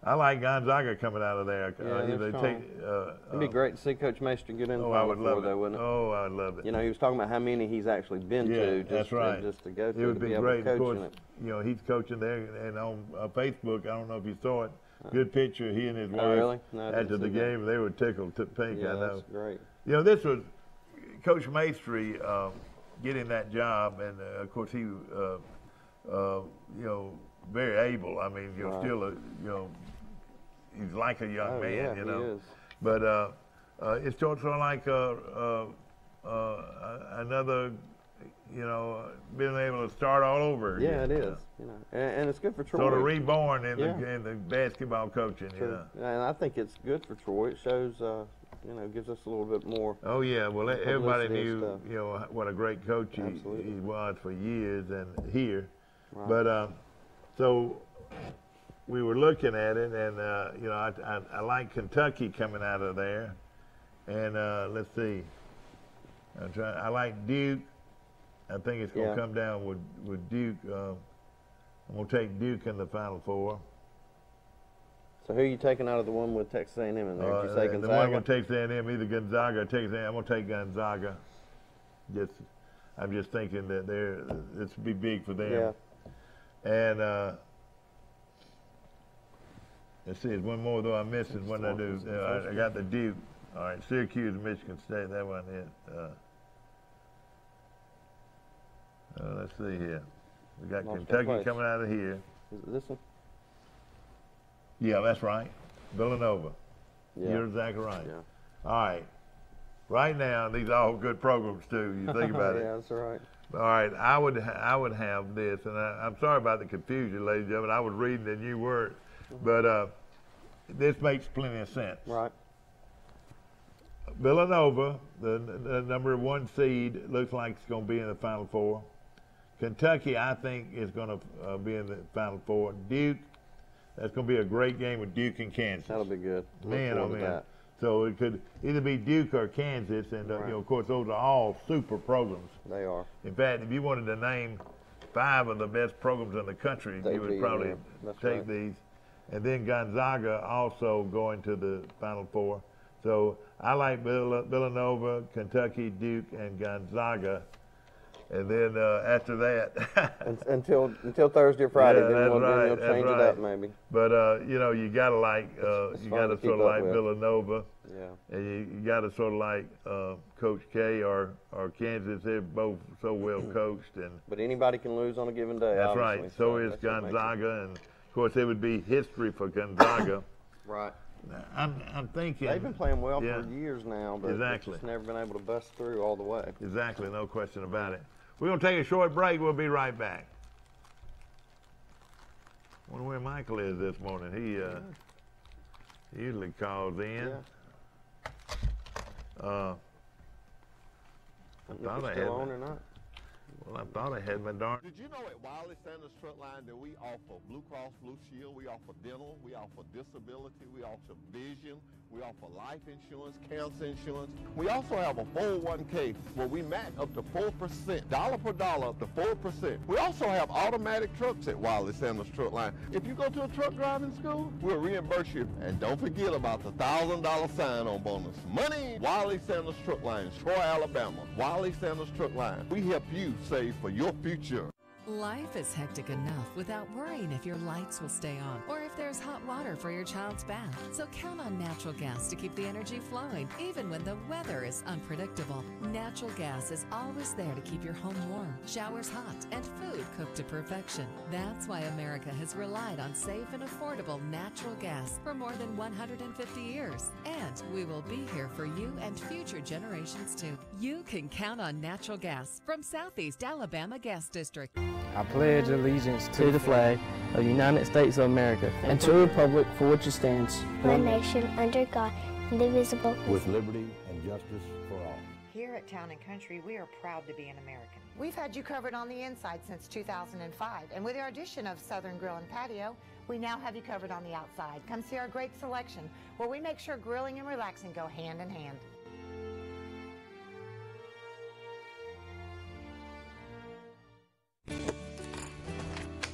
S1: I like Gonzaga coming out of there.
S4: It'd be great to see Coach Maestri get in the Final Four, though, wouldn't it?
S1: Oh, I would love it.
S4: He was talking about how many he's actually been to.
S1: That's right.
S4: Just to go to.
S1: It would be great. Of course,
S4: it.
S1: He's coaching there, and on Facebook, I don't know if you saw it. Good picture. He and his wife
S4: really? No,
S1: after the game, they were tickled to pink.
S4: Yeah,
S1: I know.
S4: That's great.
S1: This was Coach Maestri getting that job, and of course he, very able. I mean, still he's like a young man,
S4: He is.
S1: But it's sort of like another, being able to start all over again.
S4: Yeah, it is. And it's good for Troy.
S1: Sort of reborn in the basketball coaching.
S4: And I think it's good for Troy. It shows, gives us a little bit more.
S1: Oh yeah, well everybody knew, what a great coach he was for years and here.
S4: Right.
S1: But so we were looking at it, and I like Kentucky coming out of there, and let's see. I like Duke. I think it's going to come down with Duke. I'm going to take Duke in the Final Four.
S4: So who are you taking out of the one with Texas A&M in there? Did you say Gonzaga?
S1: The one with Texas A&M, either Gonzaga or Texas A&M. I'm going to take Gonzaga. I'm just thinking that this would be big for them.
S4: Yeah.
S1: And let's see, there's one more though I'm missing. What did I do? I got the Duke. All right, Syracuse and Michigan State. That wasn't it. Let's see here. We got Kentucky coming out of here.
S4: Is it this one?
S1: Yeah, that's right. Villanova.
S4: Yeah.
S1: You're exactly right.
S4: Yeah.
S1: All right. Right now, these are all good programs too. You think about it.
S4: Yeah, that's right.
S1: All right, I would have this, and I'm sorry about the confusion, ladies and gentlemen. I was reading and you weren't, but this makes plenty of sense.
S4: Right.
S1: Villanova, the number 1 seed, looks like it's going to be in the Final Four. Kentucky, I think, is going to be in the Final Four. Duke, that's going to be a great game with Duke and Kansas.
S4: That'll be good.
S1: Man, oh man. So it could either be Duke or Kansas, and of course, those are all super programs.
S4: They are.
S1: In fact, if you wanted to name 5 of the best programs in the country, you would probably take these. and then Gonzaga also going to the Final Four. So I like Villanova, Kentucky, Duke, and Gonzaga. And then after that,
S4: until Thursday or Friday,
S1: yeah,
S4: then we'll change it up maybe.
S1: But you know, you gotta like you gotta sort of like Villanova,
S4: yeah,
S1: and you gotta sort of like Coach K or Kansas. They're both so well coached, and
S4: but anybody can lose on a given day.
S1: That's
S4: obviously.
S1: right. So is Gonzaga, and of course it would be history for Gonzaga.
S4: Right.
S1: I'm thinking
S4: they've been playing well for years now, but
S1: exactly.
S4: just never been able to bust through all the way.
S1: Exactly, no question about it. We're going to take a short break. We'll be right back. I wonder where Michael is this morning. He usually calls in.
S4: Yeah.
S1: I thought I had
S4: on or not.
S1: Well, I thought I had my darn.
S5: Did you know at Wiley Sanders Truck Line that we offer Blue Cross Blue Shield, we offer dental, we offer disability, we offer vision, we offer life insurance, cancer insurance. We also have a 401k where we match up to 4%, dollar per dollar up to 4%. We also have automatic trucks at Wiley Sanders Truck Line. If you go to a truck driving school, we'll reimburse you. And don't forget about the $1,000 sign-on bonus. Money! Wiley Sanders Truck Line, Troy, Alabama. Wiley Sanders Truck Line. We help you save for your future.
S6: Life is hectic enough without worrying if your lights will stay on or if there's hot water for your child's bath. So count on natural gas to keep the energy flowing, even when the weather is unpredictable. Natural gas is always there to keep your home warm, showers hot, and food cooked to perfection. That's why America has relied on safe and affordable natural gas for more than 150 years. And we will be here for you and future generations too. You can count on natural gas from Southeast Alabama Gas District.
S7: I pledge allegiance to the flag of the United States of America and to the republic for which it stands,
S8: one nation under God, indivisible,
S9: with liberty and justice for all.
S10: Here at Town & Country, we are proud to be an American.
S11: We've had you covered on the inside since 2005, and with our addition of Southern Grill and Patio, we now have you covered on the outside. Come see our great selection, where we make sure grilling and relaxing go hand in hand.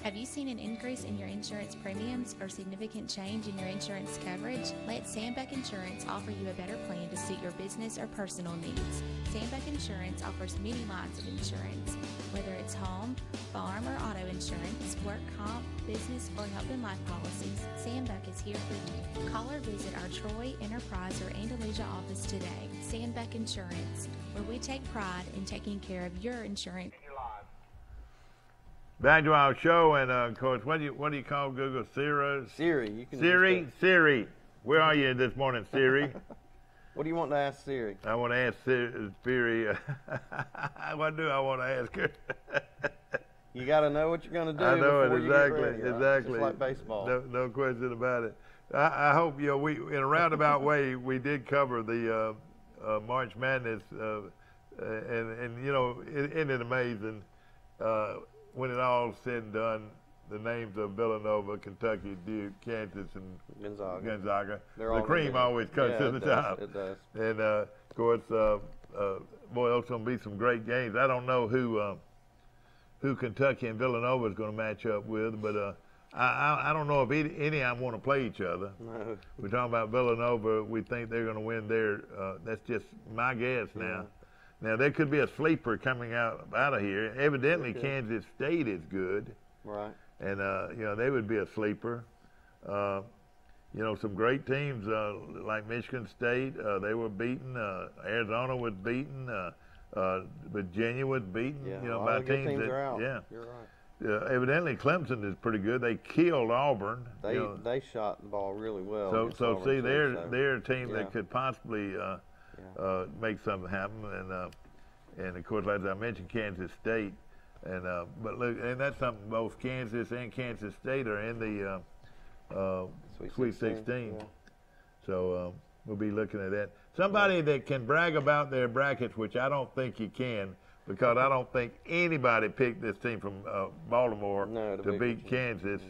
S12: Have you seen an increase in your insurance premiums or significant change in your insurance coverage? Let Sandbeck Insurance offer you a better plan to suit your business or personal needs. Sandbeck Insurance offers many lines of insurance, whether it's home, farm, or auto insurance, work comp, business, or health and life policies. Sandbeck is here for you. Call or visit our Troy, Enterprise, or Andalusia office today. Sandbeck Insurance, where we take pride in taking care of your insurance.
S1: Back to our show, and of course, what do you call Google?
S4: Siri. You can
S1: Siri. Where are you this morning, Siri?
S4: What do you want to ask Siri?
S1: I want to ask Siri. What do I want to ask her?
S4: You got to know what you're going to do.
S1: I know it
S4: exactly.
S1: Exactly.
S4: Just like baseball.
S1: No question about it. I hope we in a roundabout way we did cover the March Madness, and isn't it amazing? When it all said and done, the names of Villanova, Kentucky, Duke, Kansas, and Gonzaga. The cream always comes to the top.
S4: It does.
S1: And of course, boy, those going to be some great games. I don't know who Kentucky and Villanova is going to match up with, but I don't know if any of them want to play each other.
S4: No.
S1: We're talking about Villanova. We think they're going to win there. That's just my guess now.
S4: Yeah.
S1: Now, there could be a sleeper coming out of here. Evidently, Kansas State is good.
S4: Right.
S1: And, they would be a sleeper. Some great teams like Michigan State, they were beaten. Arizona was beaten. Virginia was beaten.
S4: Yeah,
S1: by teams
S4: that are out.
S1: Yeah.
S4: You're right.
S1: Evidently, Clemson is pretty good. They killed Auburn.
S4: They shot the ball really well.
S1: So see, they're a team that could possibly make something happen, and of course, as I mentioned, Kansas State, but look, and that's something both Kansas and Kansas State are in the Sweet 16.
S4: Yeah.
S1: So we'll be looking at that. Somebody that can brag about their brackets, which I don't think you can, because I don't think anybody picked this team from Baltimore to beat Kansas.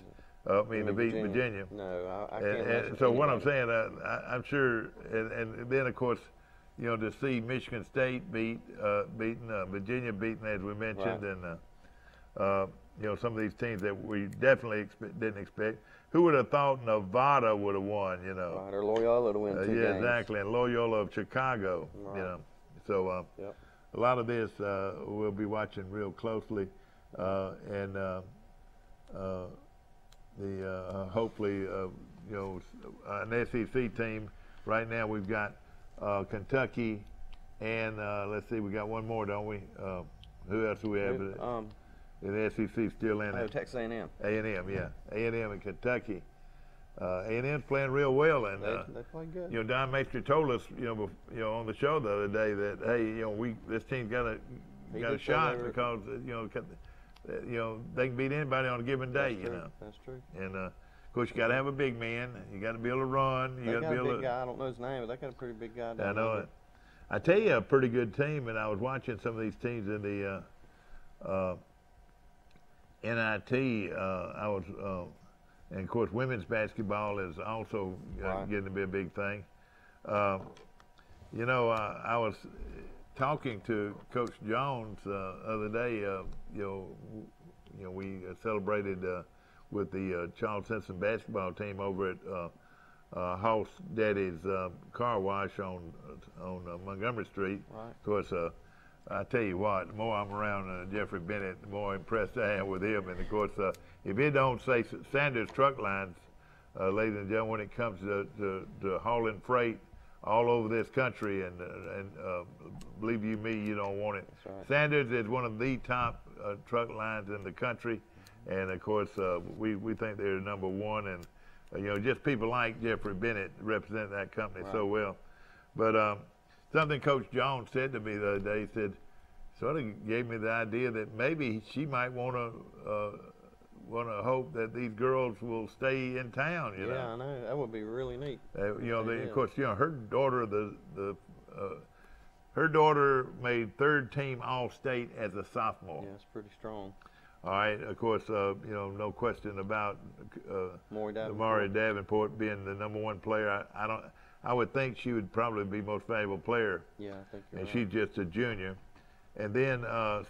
S1: To beat Virginia.
S4: No, I can't.
S1: So what I'm saying, I'm sure, and then of course, to see Michigan State beaten, Virginia beaten, as we mentioned,
S4: right.
S1: and some of these teams that we definitely didn't expect. Who would have thought Nevada would have won?
S4: Right, or Loyola to win 2 games.
S1: Yeah, exactly, and Loyola of Chicago.
S4: Right.
S1: So a lot of this we'll be watching real closely, and hopefully an SEC team. Right now we've got Kentucky, and let's see, we got one more, don't we? Who else do we have? In the SEC still in it.
S4: Texas A&M.
S1: A&M, yeah. A&M and Kentucky. A&M's playing real well, and
S4: they play good.
S1: Don Maestri told us, on the show the other day that this team's got a shot because they can beat anybody on a given day.
S4: That's true.
S1: And of course you got to have a big man. You got to be able to run.
S4: You got to be able to. Guy. I don't know his name, but they got a pretty big guy.
S1: I know it. I tell you, a pretty good team, and I was watching some of these teams in the NIT. And of course, women's basketball is also getting to be a big thing. I was talking to Coach Jones the other day. We celebrated with the Charles Simpson basketball team over at Hoss Daddy's car wash on Montgomery Street.
S4: Right.
S1: Of course, I tell you what, the more I'm around Jeffrey Bennett, the more impressed I am with him. And of course, if it don't say Sanders Truck Lines, ladies and gentlemen, when it comes to hauling freight all over this country, and believe you me, you don't want it.
S4: That's right.
S1: Sanders is one of the top truck lines in the country, and of course, we think they're number one, and just people like Jeffrey Bennett represent that company so well. But something Coach Jones said to me the other day, he said, sort of gave me the idea that maybe she might want to hope that these girls will stay in town. You know?
S4: I know, that would be really neat.
S1: Of course, her daughter, her daughter made third team All-State as a sophomore.
S4: Yeah, that's pretty strong.
S1: All right, of course, no question about
S4: Maury
S1: Davenport being the number one player. I would think she would probably be most valuable player.
S4: Yeah, I think you're
S1: and
S4: right.
S1: she's just a junior. And then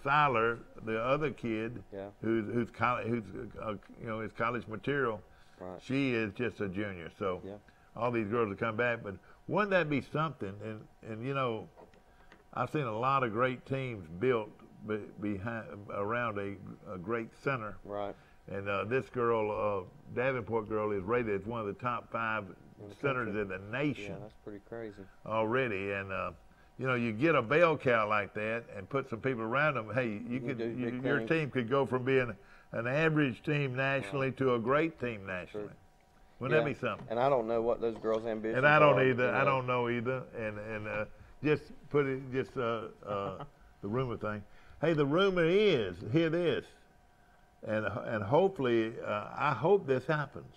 S1: Siler, the other kid, who's his college material, she is just a junior. So all these girls will come back. But wouldn't that be something? And I've seen a lot of great teams built around a great center.
S4: Right.
S1: And this girl, Davenport girl, is rated as one of the top 5 centers in the nation.
S4: Yeah, that's pretty crazy.
S1: Already. And you get a bell cow like that and put some people around them. Hey, your team could go from being an average team nationally to a great team nationally. Wouldn't that be something?
S4: And I don't know what those girls' ambitions are.
S1: And I don't either. I don't know either. And just put it, the rumor thing. Hey, the rumor is, hear this, and hopefully, I hope this happens.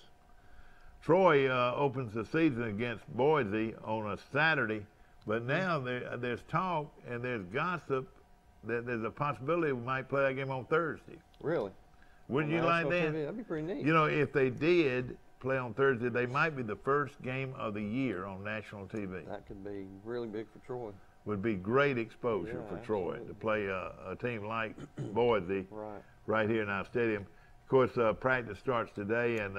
S1: Troy opens the season against Boise on a Saturday. But now there's talk and there's gossip that there's a possibility we might play that game on Thursday.
S4: Really?
S1: Wouldn't you like that?
S4: That'd be pretty neat.
S1: If they did play on Thursday, they might be the first game of the year on national TV.
S4: That could be really big for Troy.
S1: Would be great exposure for Troy to play a team like Boise right here in our stadium. Of course, practice starts today, and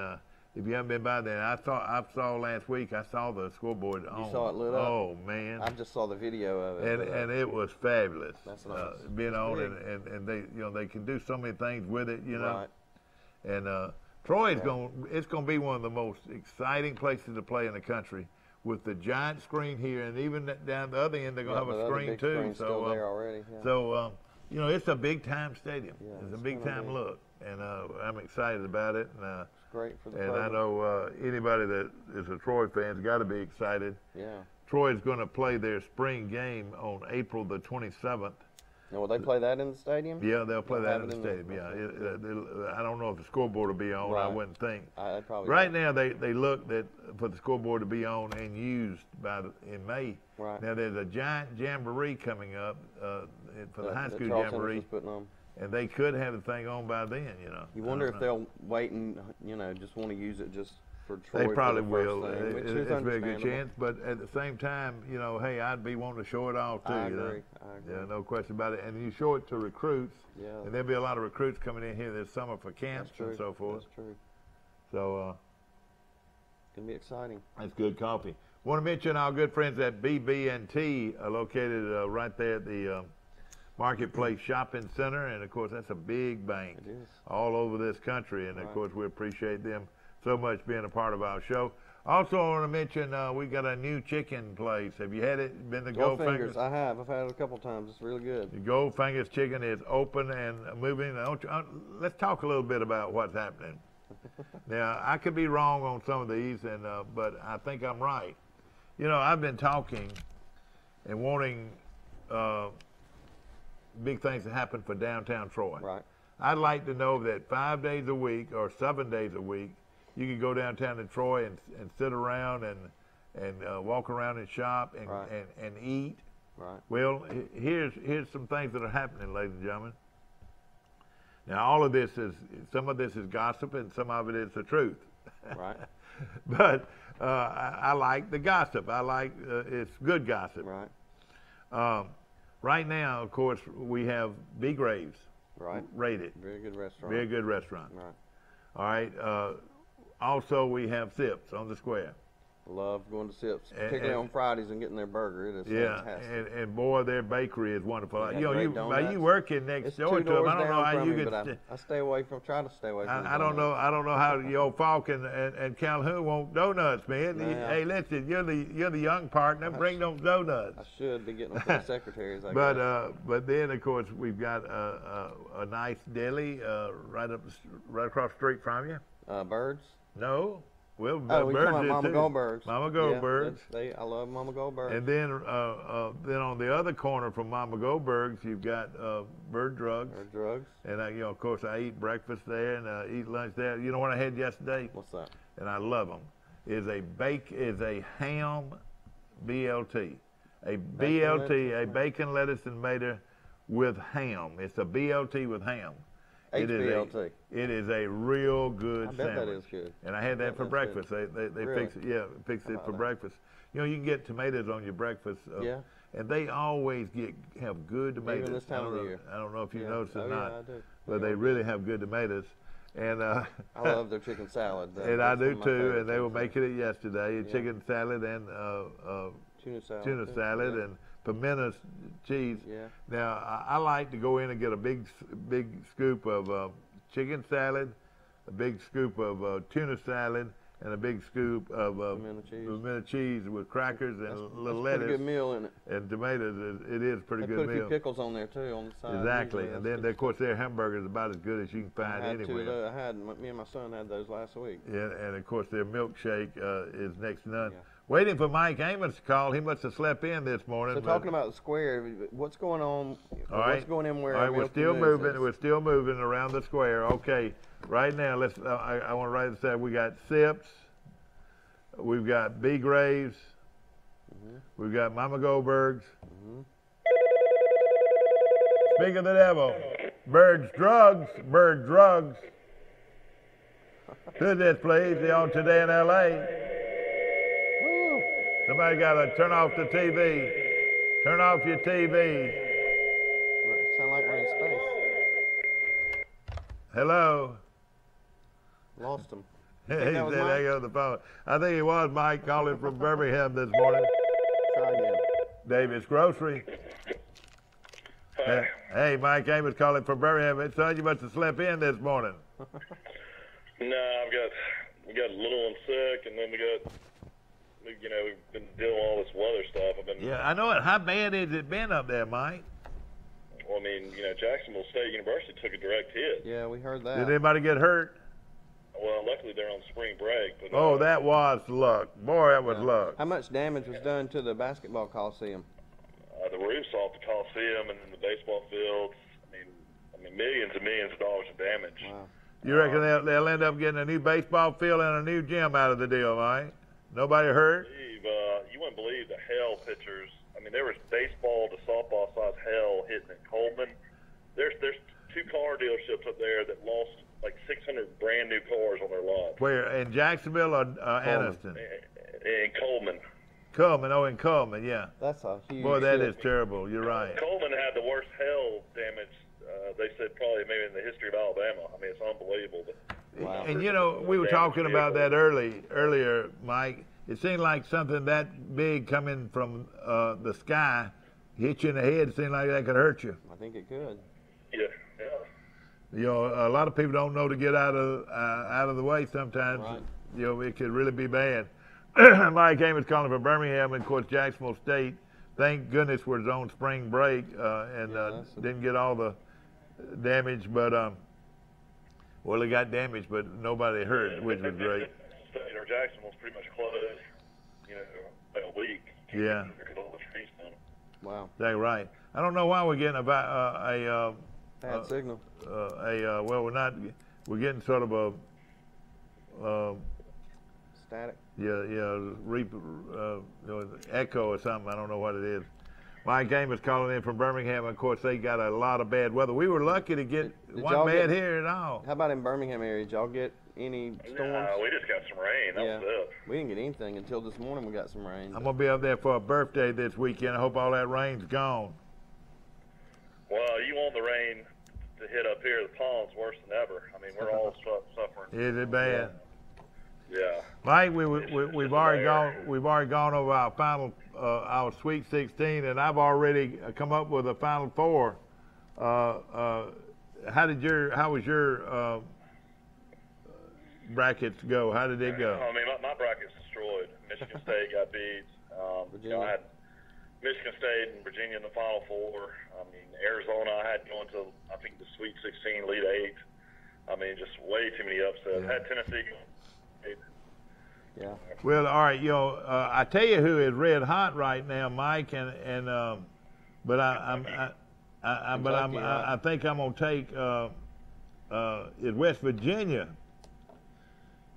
S1: if you haven't been by there, I saw last week. I saw the scoreboard on.
S4: You saw it lit up?
S1: Oh man!
S4: I just saw the video of it.
S1: And it was fabulous.
S4: That's nice.
S1: Being on it, and they can do so many things with it,
S4: Right.
S1: And Troy is it's going to be one of the most exciting places to play in the country, with the giant screen here, and even down the other end they're going to have a screen too.
S4: So there already. Yeah.
S1: So it's a big time stadium.
S4: Yeah,
S1: it's a big time look, and I'm excited about it. And
S4: great for the
S1: and
S4: program.
S1: I know anybody that is a Troy fan has got to be excited.
S4: Yeah.
S1: Troy is going to play their spring game on April the 27th.
S4: Now, will they play that in the stadium?
S1: Yeah, they'll play that in the stadium. Yeah, I don't know if the scoreboard will be on. I wouldn't think. Right now, they look for the scoreboard to be on and used in May.
S4: Right.
S1: Now there's a giant jamboree coming up for the high school jamboree. And they could have the thing on by then,
S4: You wonder if they'll wait and, just want to use it just for Troy.
S1: They probably
S4: for the
S1: will.
S4: Thing, which is
S1: It's a very good
S4: understandable.
S1: chance, but at the same time, you know, hey, I'd be wanting to show it off too.
S4: I
S1: you know?
S4: agree. I agree.
S1: Yeah, no question about it. And you show it to recruits,
S4: Yeah.
S1: and there'll be a lot of recruits coming in here this summer for camps and so forth.
S4: That's true.
S1: So
S4: It's gonna be exciting.
S1: that's good coffee. Want to mention our good friends at BB&T, located right there at the Marketplace Shopping Center, and of course that's a big bank
S4: It is.
S1: all over this country, and of
S4: Right.
S1: course we appreciate them so much being a part of our show. Also, I want to mention we got a new chicken place. Have you had it? Been to
S4: Goldfingers. I have. I've had it a couple times. It's really good.
S1: The Goldfingers chicken is open and moving. Let's talk a little bit about what's happening. Now, I could be wrong on some of these, but I think I'm right. You know, I've been talking and wanting big things to happen for downtown Troy.
S4: Right.
S1: I'd like to know that 5 days a week or 7 days a week, you can go downtown to Troy and sit around and walk around and shop and,
S4: Right.
S1: and eat.
S4: Right.
S1: Well, here's some things that are happening, ladies and gentlemen. Now, all of this is, some of this is gossip and some of it is the truth.
S4: Right.
S1: But I like the gossip. I like, it's good gossip.
S4: Right.
S1: Right now, of course, we have B. Graves.
S4: Right.
S1: Rated.
S4: Very good restaurant.
S1: Very good restaurant.
S4: Right.
S1: All right. Also, we have Sips on the square.
S4: Love going to Sips, particularly on Fridays and getting their burger. It is fantastic.
S1: And boy, their bakery is wonderful.
S4: They
S1: You know,
S4: have great
S1: you working next
S4: It's
S1: door
S4: 2
S1: to them. I
S4: doors
S1: don't know
S4: down
S1: how
S4: from
S1: you
S4: me,
S1: get.
S4: but I stay away from. Try to stay away from.
S1: I don't know. I don't know how the old Falk and Calhoun want donuts, man.
S4: Yeah.
S1: Hey, listen, you're the young partner. Bring them donuts.
S4: I should be getting them for the secretaries. I
S1: But
S4: guess.
S1: but then of course we've got a nice deli right across the street from you.
S4: Birds.
S1: No. Well,
S4: Oh, we
S1: Birds
S4: talking
S1: is
S4: about Mama
S1: too.
S4: Goldberg's.
S1: Mama
S4: Yeah,
S1: Goldberg's.
S4: I love Mama Goldberg's.
S1: And then on the other corner from Mama Goldberg's, you've got Bird Drugs.
S4: Bird Drugs.
S1: And you know, of course, I eat breakfast there and eat lunch there. You know what I had yesterday?
S4: What's that?
S1: And I love them. Is a ham BLT. A BLT, a bacon, lettuce, and tomato with ham. It's a BLT with ham.
S4: HBLT.
S1: It is a real good
S4: I bet
S1: sandwich.
S4: that is good.
S1: And I had that for breakfast. They
S4: Really?
S1: fix it for breakfast. You know, you can get tomatoes on your breakfast.
S4: Yeah.
S1: And they always have good tomatoes.
S4: Even this time of the year.
S1: I don't know if you
S4: Yeah.
S1: noticed or
S4: Oh,
S1: not.
S4: yeah, I do.
S1: But they really have good tomatoes. And
S4: I love their chicken salad.
S1: and I
S4: That's
S1: do
S4: one of my
S1: too.
S4: favorite
S1: And they were
S4: things.
S1: making it yesterday.
S4: Yeah.
S1: Chicken salad and
S4: tuna salad.
S1: tuna
S4: too.
S1: salad
S4: Yeah.
S1: and pimento cheese.
S4: Yeah.
S1: Now I like to go in and get a big scoop of chicken salad, a big scoop of tuna salad, and a big scoop of pimento cheese with crackers and a little lettuce.
S4: Pretty good meal in it.
S1: And tomatoes. It is a pretty
S4: They
S1: good
S4: put a
S1: meal.
S4: few pickles on there too on the side.
S1: Exactly.
S4: Usually
S1: And
S4: that's
S1: then of course their hamburgers about as good as you can find
S4: I had
S1: anywhere.
S4: two of those. Me and my son had those last week.
S1: Yeah, and of course their milkshake is next to none.
S4: Yeah.
S1: Waiting for Mike Amos to call. He must have slept in this morning.
S4: So
S1: but-
S4: talking about the square, what's going on?
S1: All right.
S4: What's going in where?
S1: All right, we're
S4: Milton
S1: still
S4: News
S1: moving.
S4: is?
S1: We're still moving around the square. Okay, right now let's. I want to write this down. We got Sips. We've got B. Graves. We've got Mama Goldberg's. Speak of the devil. Birds Drugs. Bird Drugs. Who's this, please? They on Today in L.A. Somebody got to turn off the TV. Turn off your TV.
S4: Sound like we're in space.
S1: Hello.
S4: Lost him.
S1: He
S4: Think
S1: said,
S4: that was
S1: "Hang
S4: Mike?
S1: on the phone." I think it was Mike calling from Birmingham this morning.
S4: Try again.
S1: David's Grocery. Hey, Mike Amos calling from Birmingham. Son, you must have slept in this morning.
S13: No, we got a little one sick, and then we've been dealing with all this weather stuff.
S1: Yeah, I know it. How bad has it been up there, Mike?
S13: Well, I mean, Jacksonville State University took a direct hit.
S4: Yeah, we heard that.
S1: Did anybody get hurt?
S13: Well, luckily they're on spring break. But,
S1: Oh, that was luck. Boy, that was luck.
S4: How much damage was done to the basketball coliseum?
S13: The roof's off the Coliseum and then the baseball fields. I mean, millions and millions of dollars of damage.
S4: Wow.
S1: You reckon they'll end up getting a new baseball field and a new gym out of the deal, Mike? Nobody hurt?
S13: You wouldn't believe the hail pictures. I mean, there was baseball to softball size hail hitting in Coleman. There's 2 car dealerships up there that lost like 600 brand new cars on their lot.
S1: Where, in Jacksonville or Anniston?
S13: In Coleman.
S1: Coleman, in Coleman, yeah.
S4: That's a huge.
S1: Boy, that is terrible. You're right.
S13: Coleman had the worst hail damage. They said probably maybe in the history of Alabama. I mean, it's unbelievable.
S1: Wow. And you know, we were talking about that earlier, Mike. It seemed like something that big coming from the sky hit you in the head. It seemed like that could hurt you.
S4: I think it could.
S13: Yeah.
S1: You know, a lot of people don't know to get out of the way sometimes.
S4: Right.
S1: You know, it could really be bad. Mike Amos calling from Birmingham, and of course Jacksonville State. Thank goodness was on spring break and didn't get all the damage, but well, they got damaged, but nobody hurt, which was great.
S13: State or Jacksonville's pretty much closed, you know, like a week.
S1: Yeah.
S13: Because all the trees down.
S4: Wow.
S1: That's right. I don't know why we're getting a
S4: bad signal.
S1: Well, we're not. We're getting sort of a
S4: static.
S1: Echo or something. I don't know what it is. Mike Amos calling in from Birmingham. Of course, they got a lot of bad weather. We were lucky to get one bad here at all.
S4: How about in Birmingham area? Did y'all get any storms?
S13: No, we just got some rain. That was it.
S4: We didn't get anything until this morning. We got some rain.
S1: I'm gonna be up there for a birthday this weekend. I hope all that rain's gone.
S13: Well, you want the rain to hit up here. The pond's worse than ever. I mean, we're all suffering.
S1: Is it bad?
S13: Yeah.
S1: Mike, we've already gone over our final, our Sweet 16, and I've already come up with a Final Four. How was your brackets go? How did it go?
S13: I mean, my bracket's destroyed. Michigan State got beat. You know, I had Michigan State and Virginia in the Final Four. I mean, Arizona I had going to, I think, the Sweet 16, Elite 8. I mean, just way too many upsets. I had Tennessee going.
S4: Yeah.
S1: Well, all right, you know, I tell you who is red hot right now, Mike, I think I'm gonna take is West Virginia.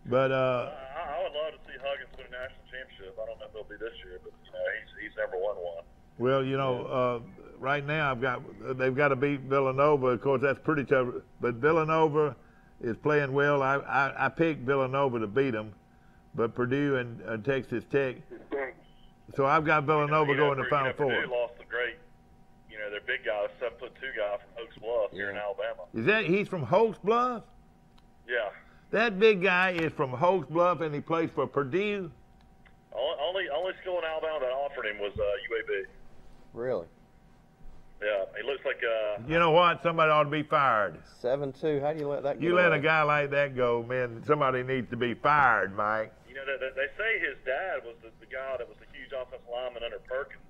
S1: But
S13: I would love to see Huggins win a national championship. I don't know if it'll be this year, but you know, he's never won one.
S1: Well, you know, right now they've got to beat Villanova. Of course, that's pretty tough. But Villanova is playing well. I picked Villanova to beat them, but Purdue and Texas Tech. So I've got Villanova going to Final Four.
S13: Purdue lost the great, you know, their big guy, 7'2" guy from Oaks Bluff here in Alabama.
S1: Is that he's from Oaks Bluff?
S13: Yeah.
S1: That big guy is from Oaks Bluff, and he plays for Purdue.
S13: Only school in Alabama that offered him was UAB.
S4: Really?
S13: Yeah, he looks like
S1: You know what? Somebody ought to be fired.
S4: 7'2". How do you let that go?
S1: You let a guy like that go, man. Somebody needs to be fired, Mike.
S13: You know, they say his dad was the guy that was the huge offensive lineman under Perkins,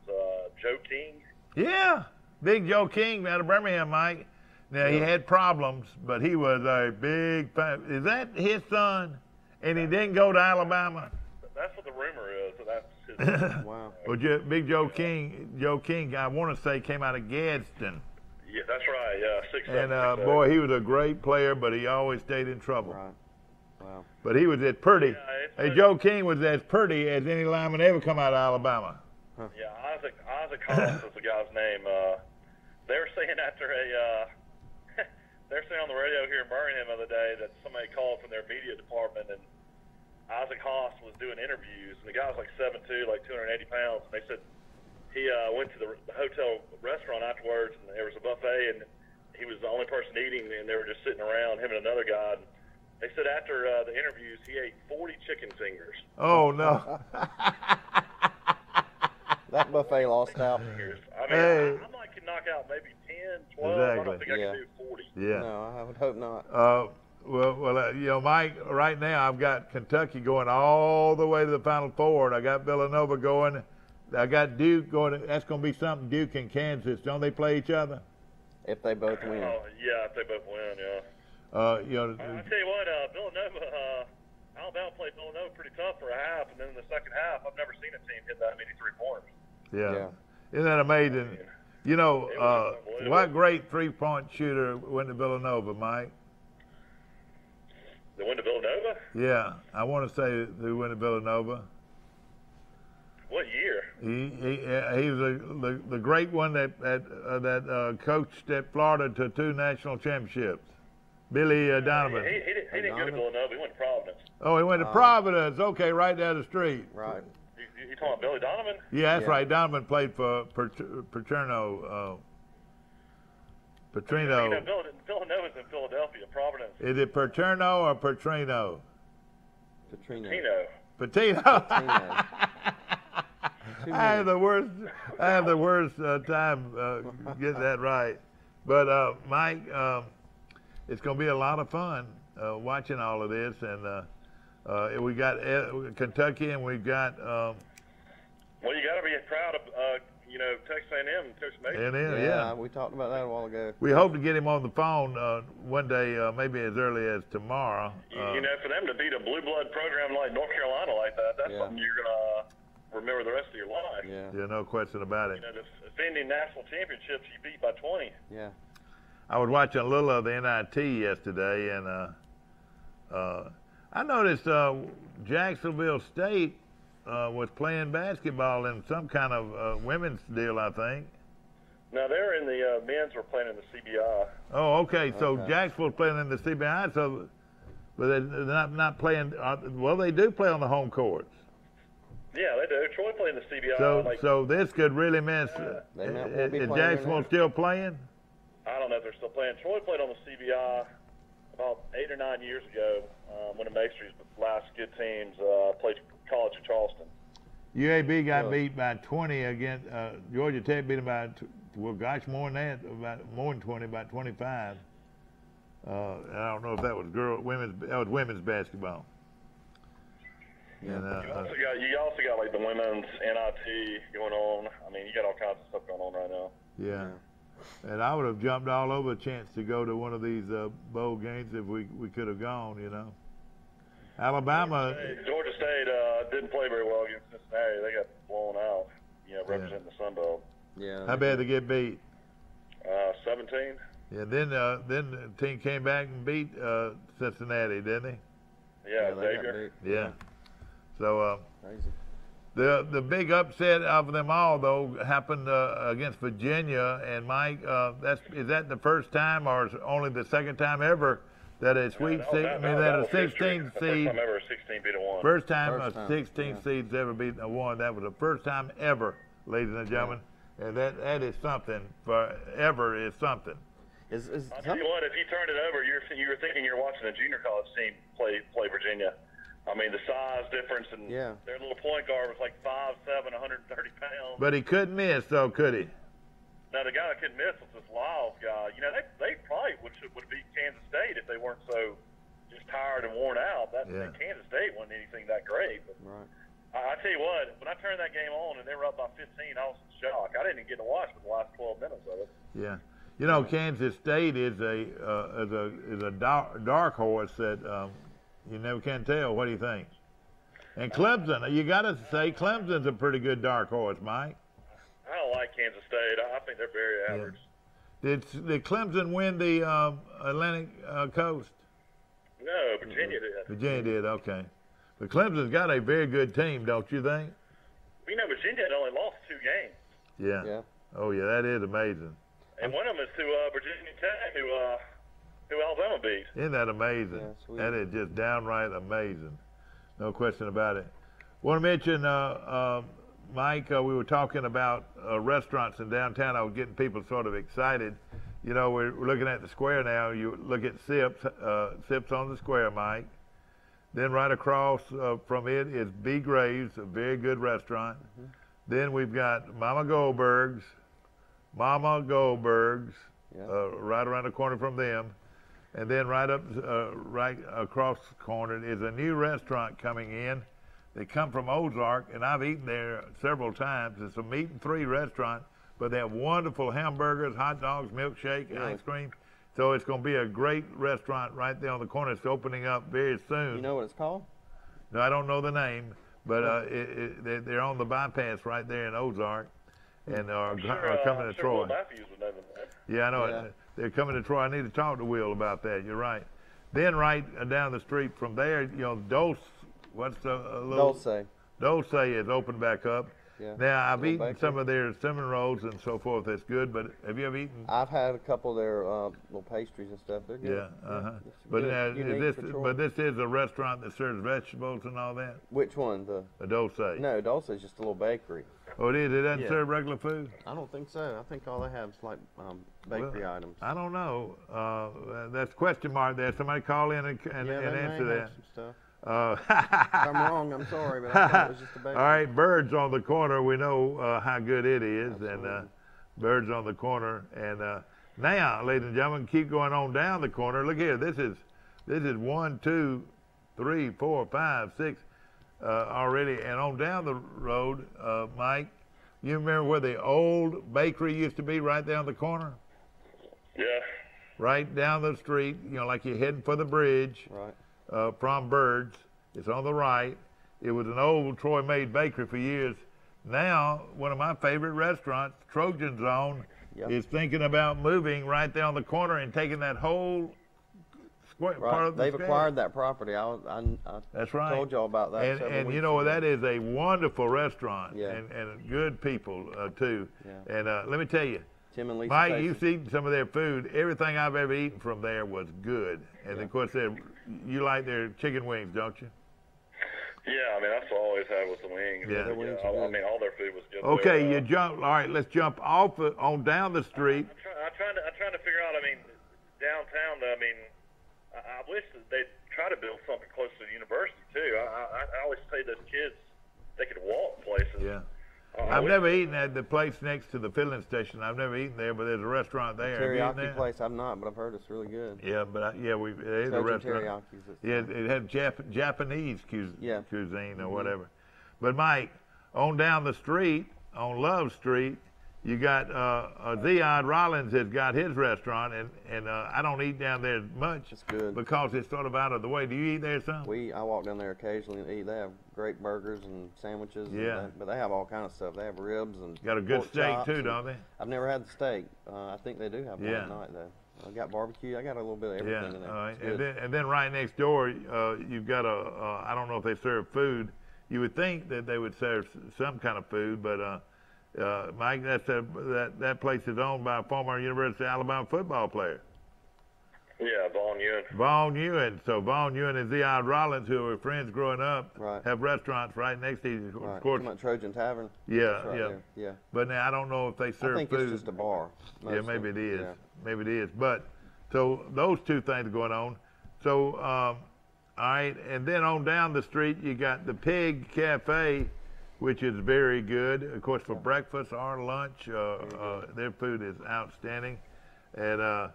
S13: Joe King.
S1: Yeah, Big Joe King out of Birmingham, Mike. Now, he had problems, but he was a big fan. Is that his son? And he didn't go to Alabama?
S13: That's what the rumor is. That's his son.
S4: Wow.
S1: Well, Big Joe King, I want to say, came out of Gadsden.
S13: Yeah, that's right. Yeah, 6'7".
S1: And, boy, he was a great player, but he always stayed in trouble.
S4: Right. Wow.
S1: But he was as pretty. Joe King was as pretty as any lineman ever come out of Alabama.
S13: Huh. Yeah, Isaac Hollis is the guy's name. They were saying after they were saying on the radio here in Birmingham the other day that somebody called from their media department, and Isaac Haas was doing interviews, and the guy was like 7'2", like 280 pounds, and they said he went to the hotel restaurant afterwards, and there was a buffet, and he was the only person eating, and they were just sitting around, him and another guy. And they said after the interviews, he ate 40 chicken fingers.
S1: Oh, no.
S4: That buffet lost out.
S13: I mean, I might could knock out maybe 10, 12.
S1: Exactly.
S13: I don't think I can do 40.
S1: Yeah.
S4: No, I would hope not.
S1: Well, you know, Mike, right now I've got Kentucky going all the way to the Final Four, and I got Villanova going. I got Duke going. That's going to be something, Duke and Kansas. Don't they play each other?
S4: If they both win.
S13: Oh, yeah, if they both win, yeah.
S1: You know,
S13: I tell you what, Villanova, Alabama played Villanova pretty tough for a half, and then in the second half, I've never seen a team hit that many 3-pointers.
S1: Yeah. Isn't that amazing? You know, what great three-point shooter went to Villanova, Mike?
S13: They went to Villanova?
S1: Yeah, I want to say they went to Villanova.
S13: What year?
S1: He was the great one that coached at Florida to 2 national championships. Billy Donovan.
S13: He didn't go to Villanova. He went to Providence.
S1: Oh, he went to Providence. Okay, right down the street.
S4: Right.
S13: You talking about Billy Donovan?
S1: Yeah, that's right. Donovan played for Paterno. Petrino.
S13: Villanova's in Philadelphia. Providence.
S1: Is it Paterno or Petrino?
S4: Petrino.
S1: Patino. I have the worst time getting that right. But Mike, it's going to be a lot of fun watching all of this, and we got Kentucky, and we've got.
S13: Well, you got to be proud of Texas A&M, Coach Mason.
S1: Yeah,
S4: we talked about that a while ago.
S1: We hope to get him on the phone one day, maybe as early as tomorrow.
S13: For them to beat a blue blood program like North Carolina like that's something you're gonna remember the rest of your life.
S1: Yeah, no question about it.
S13: The defending national championships you beat by 20.
S4: Yeah.
S1: I was watching a little of the NIT yesterday, and I noticed Jacksonville State was playing basketball in some kind of women's deal, I think.
S13: No, they're in the men's. Were playing in the CBI.
S1: Oh, okay. So Jacksonville's playing in the CBI, but they're not playing. Well, they do play on the home courts.
S13: Yeah, they do. Troy playing the CBI.
S1: So this could really miss. Is Jacksonville still playing?
S13: I don't know if they're still playing. Troy played on the CBI about 8 or 9 years ago when the Maestry's last good teams played college in Charleston.
S1: UAB got beat by 20 against Georgia Tech. Beat them by more than that, more than 20, about 25. I don't know if that was women's basketball.
S13: Yeah. And, you also got like the women's NIT going on. I mean, you got all kinds of stuff going on right now.
S1: Yeah. And I would have jumped all over a chance to go to one of these bowl games if we could have gone, Alabama.
S13: Georgia State didn't play very well against Cincinnati. They got blown out, representing the Sun Belt.
S4: Yeah.
S1: How bad they get beat?
S13: 17.
S1: Yeah, then the team came back and beat Cincinnati, didn't they?
S13: Yeah, Xavier.
S1: Yeah. So the big upset of them all, though, happened against Virginia. And Mike, is that the first time, or is it only the second time ever that a Sweet 16? I mean, that a 16 seed.
S13: First time ever a 16 beat a 1.
S1: First time a 16 seed's ever beaten a 1. That was the first time ever, ladies and gentlemen. And that is something. Forever is something.
S13: I'll tell you what, if you turned it over, you were thinking you're watching a junior college team play Virginia. I mean, the size difference, and their little point guard was like 5'7", 130 pounds.
S1: But he couldn't miss, though, could he?
S13: No, the guy that couldn't miss was this Lyles guy. They probably would beat Kansas State if they weren't so just tired and worn out. Kansas State wasn't anything that great. But I tell you what, when I turned that game on and they were up by 15, I was in shock. I didn't even get to watch for the last 12 minutes of it.
S1: Yeah. Kansas State is a dark horse that you never can tell. What do you think? And Clemson, you got to say Clemson's a pretty good dark horse, Mike.
S13: I don't like Kansas State. I think they're very average.
S1: Did Clemson win the Atlantic Coast?
S13: No, Virginia did.
S1: Virginia did, okay. But Clemson's got a very good team, don't you think?
S13: Virginia had only lost 2 games.
S1: Yeah. Oh, yeah, that is amazing.
S13: And one of them is to Virginia Tech, who Alabama beat.
S1: Isn't that amazing?
S4: Yeah,
S1: that is just downright amazing. No question about it. Want to mention, Mike, we were talking about restaurants in downtown. I was getting people sort of excited. We're looking at the square now. You look at Sips on the square, Mike. Then right across from it is B. Graves, a very good restaurant. Mm-hmm. Then we've got Mama Goldberg's, right around the corner from them. And then right across the corner is a new restaurant coming in. They come from Ozark, and I've eaten there several times. It's a meat and 3 restaurant, but they have wonderful hamburgers, hot dogs, milkshake, ice cream. So it's going to be a great restaurant right there on the corner. It's opening up very soon.
S4: You know what it's called?
S1: No, I don't know the name, but they're on the bypass right there in Ozark, and are coming to Troy.
S13: Will Matthews would know that.
S1: Yeah, I know. Yeah. They're coming to Troy. I need to talk to Will about that. You're right. Then right down the street from there, Dulce. What's the little?
S4: Dulce.
S1: Dulce is open back up.
S4: Yeah.
S1: Now I've eaten some of their cinnamon rolls and so forth. That's good. But have you ever eaten?
S4: I've had a couple of their little pastries and stuff. They're good.
S1: Yeah. But this is a restaurant that serves vegetables and all that.
S4: Which one?
S1: A Dulce.
S4: No, Dulce is just a little bakery.
S1: Oh, it is. It doesn't serve regular food.
S4: I don't think so. I think all they have is like bakery items.
S1: I don't know. That's a question mark there. Somebody call in and answer that.
S4: Some stuff. If I'm wrong, I'm sorry, but I thought it was just a bakery.
S1: All right, Birds on the Corner. We know how good it is,
S4: Absolutely.
S1: and Birds on the Corner. And now, ladies and gentlemen, keep going on down the corner. Look here. This is 1, 2, 3, 4, 5, 6 already, and on down the road, Mike. You remember where the old bakery used to be, right down the corner?
S3: Yeah.
S1: Right down the street, like you're heading for the bridge.
S4: Right.
S1: From Birds. It's on the right. It was an old Troy-made bakery for years. Now, one of my favorite restaurants, Trojan Zone, is thinking about moving right there on the corner and taking that whole part of the
S4: They've
S1: square.
S4: acquired that property. I
S1: That's right.
S4: told y'all about that.
S1: And you know, that is a wonderful restaurant,
S4: Yeah.
S1: and good people too.
S4: Yeah.
S1: And let me tell you,
S4: Tim and Lisa
S1: Mike,
S4: Payson.
S1: you've eaten some of their food. Everything I've ever eaten from there was good. And of course, you like their chicken wings, don't you?
S13: Yeah, I mean, that's what I always had with the wings.
S1: Yeah.
S13: I mean, all their food was good.
S1: Okay, you jump. All right, let's jump off on down the street.
S13: I'm trying to figure out. I mean, downtown. I mean, I wish that they'd try to build something close to the university too. I always say those kids they could walk places.
S1: Yeah. I've never eaten at the place next to the filling station. I've never eaten there, but there's a restaurant there.
S4: Teriyaki place, I've not, but I've heard it's really good.
S1: Yeah, but it is a restaurant. Yeah, it had Japanese cuisine or whatever. But Mike, on down the street, on Love Street, you got Ziad Rollins has got his restaurant, and I don't eat down there much.
S4: It's good
S1: because it's sort of out of the way. Do you eat there some?
S4: I walk down there occasionally and eat. They have great burgers and sandwiches.
S1: Yeah.
S4: But they have all kind of stuff. They have ribs and
S1: got a good
S4: pork
S1: steak
S4: chops
S1: too, don't they?
S4: I've never had the steak. I think they do have one at night though. I got barbecue. I got a little bit of everything in there.
S1: All right. And then right next door, you've got I don't know if they serve food. You would think that they would serve some kind of food, but Mike, that place is owned by a former University of Alabama football player.
S3: Yeah, Vaughn Ewan.
S1: Vaughn Ewan. So Vaughn Ewan and Ziad Rollins, who were friends growing up, have restaurants right next to each other.
S4: Of course, Trojan Tavern.
S1: Yeah,
S4: yeah.
S1: But now I don't know if they serve food.
S4: I think it's just a bar.
S1: Yeah, maybe it is. Yeah. Maybe it is. But so those two things are going on. So all right, and then on down the street you got the Pig Cafe, which is very good. Of course, for breakfast or lunch, their food is outstanding. And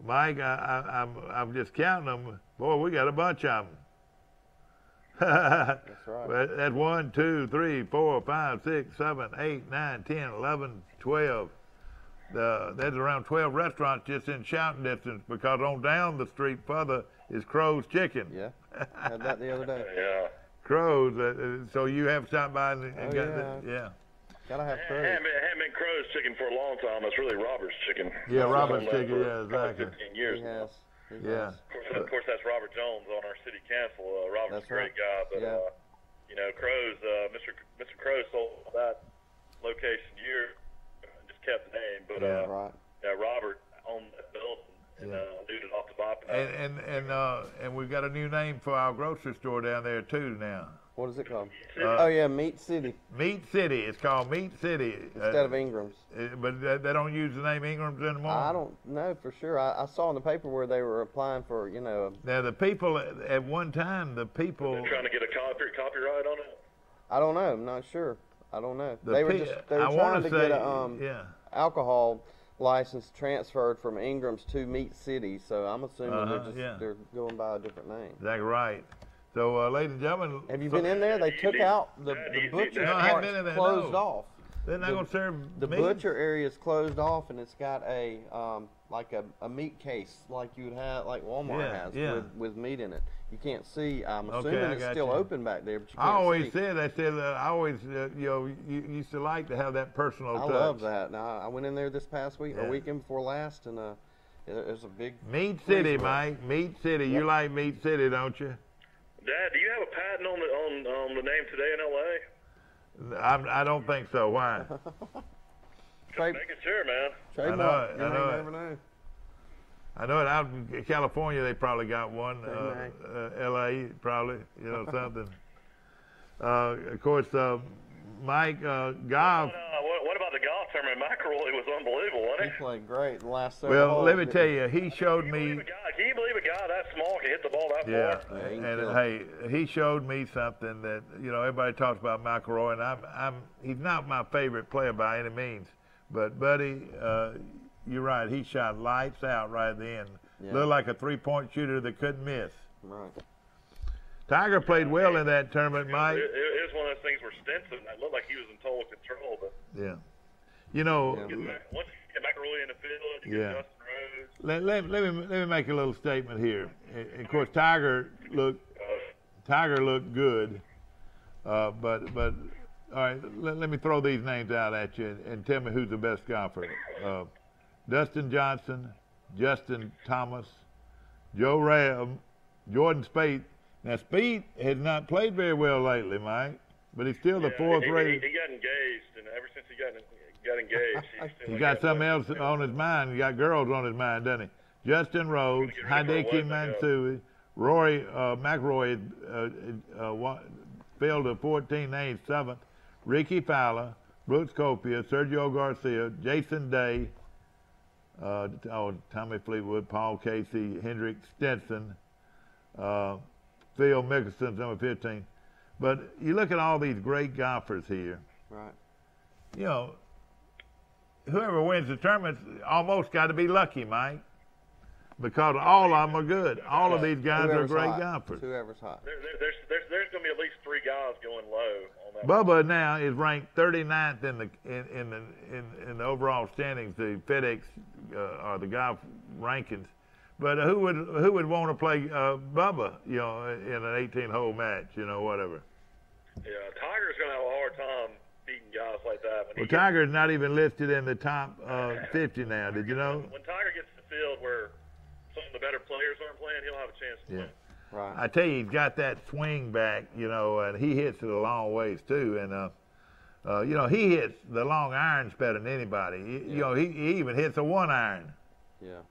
S1: Mike, I'm just counting them. Boy, we got a bunch of them.
S4: That's right.
S1: That's 1, 2, 3, 4, 5, 6, 7, 8, 9, 10, 11, 12. There's around 12 restaurants just in shouting distance, because on down the street further is Crow's Chicken.
S4: Yeah, had that the other day.
S3: Yeah.
S1: Crow's. So you have stopped by and got
S4: yeah. Gotta have Crow's.
S3: Haven't been Crow's Chicken for a long time. It's really Robert's Chicken.
S1: Yeah, Robert's Chicken. Yeah, exactly.
S3: 15 years.
S4: He has.
S1: Yeah.
S3: Of course, that's Robert Jones on our city council. Robert's a great guy, but you know, Crow's. Mr. Crow sold that location just kept the name, but Robert owned that building and knew it off the bop.
S1: And we've got a new name for our grocery store down there too now.
S4: What is it called? Oh yeah, Meat City.
S1: Meat City. It's called Meat City
S4: instead of Ingram's.
S1: But they don't use the name Ingram's anymore.
S4: I don't know for sure. I saw in the paper where they were applying for, you know.
S1: Now the people at one time, they're trying
S3: to get a copyright on it.
S4: I don't know. I'm not sure. I don't know. They were trying to get a alcohol license transferred from Ingram's to Meat City. So I'm assuming they're going by a different name.
S1: Exactly right. So, ladies and gentlemen,
S4: have you been in there? They took out the butcher part closed off.
S1: They're not going to serve
S4: the meat. Butcher area is closed off, and it's got a like a meat case like you would have, like Walmart has, with meat in it. You can't see. I'm assuming it's still open back there, but you can't
S1: I always
S4: see.
S1: said I always you used to like to have that personal touch.
S4: I love that. Now I went in there this past week or weekend before last, and it was a big
S1: Meat City, Mike. Meat City. You like Meat City, don't you?
S3: Dad, do you have a patent on the name Today in L.A.?
S1: I don't think so. Why?
S13: Making sure, man.
S1: I know it. Never know. I know it. Out in California, they probably got one. L.A. probably, something. Of course, Mike Goff.
S13: What about the golf tournament? McElroy was unbelievable, wasn't he?
S4: He played great the last several holes.
S1: Let me tell you, he showed me.
S13: Can you believe a guy that small can hit the ball that far?
S1: Yeah, and hey, he showed me something that everybody talks about McElroy, and he's not my favorite player by any means, but buddy, you're right. He shot lights out right at the end. Yeah. Looked like a three-point shooter that couldn't miss.
S4: Right.
S1: Tiger played well in that tournament, Mike.
S13: It was one of those things where Stenson, it looked like he was in total control. But
S1: yeah.
S13: Once you get McElroy in the field, you get Justin
S1: Let
S13: Rose.
S1: me make a little statement here. Of course, Tiger looked good, but all right. Let me throw these names out at you and tell me who's the best golfer. Dustin Johnson, Justin Thomas, Joe Ram, Jordan Spieth. Now, Spieth has not played very well lately, Mike, but he's still the fourth rated.
S13: He got engaged, and ever since he got engaged,
S1: he's got something else on his mind. He got girls on his mind, doesn't he? Justin Rose, Hideki Matsui, Rory McIlroy failed to 14, named 7th. Ricky Fowler, Brooks Koepka, Sergio Garcia, Jason Day, Tommy Fleetwood, Paul Casey, Hendrick Stenson, Phil Mickelson's number 15. But you look at all these great golfers here.
S4: Right.
S1: Whoever wins the tournament almost got to be lucky, Mike, because all of them are good. All of these guys are great golfers.
S4: Whoever's hot.
S13: There's going to be at least 3 guys going low on that.
S1: Bubba now is ranked 39th in the overall standings, the FedEx or the golf rankings. But who would want to play Bubba, in an 18-hole match, whatever?
S13: Yeah, Tiger's going to have a hard time beating guys like that.
S1: Well, Tiger's not even listed in the top 50 now. Did you know?
S13: When Tiger gets to the field where some of the better players aren't playing, he'll have a chance to win.
S4: Right.
S1: I tell you, he's got that swing back, and he hits it a long ways too. And he hits the long irons better than anybody. He even hits a 1-iron.
S4: Yeah.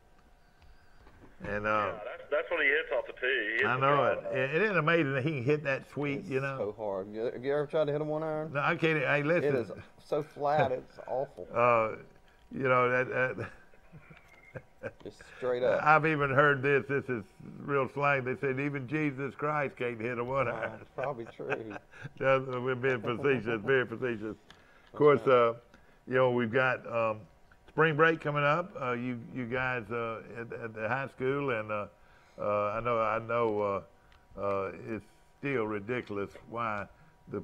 S1: And
S13: that's what he hits off the tee.
S1: I know it. It isn't amazing that he can hit that sweet,
S4: It's so hard. Have you ever tried to hit a 1-iron?
S1: No, I can't. Hey, listen.
S4: It is so flat. It's awful. Just straight up.
S1: I've even heard this. This is real slang. They said even Jesus Christ can't hit a 1-iron.
S4: It's probably true.
S1: We're being facetious, very facetious. Of course, we've got spring break coming up. You guys at the high school, and I know it's still ridiculous why the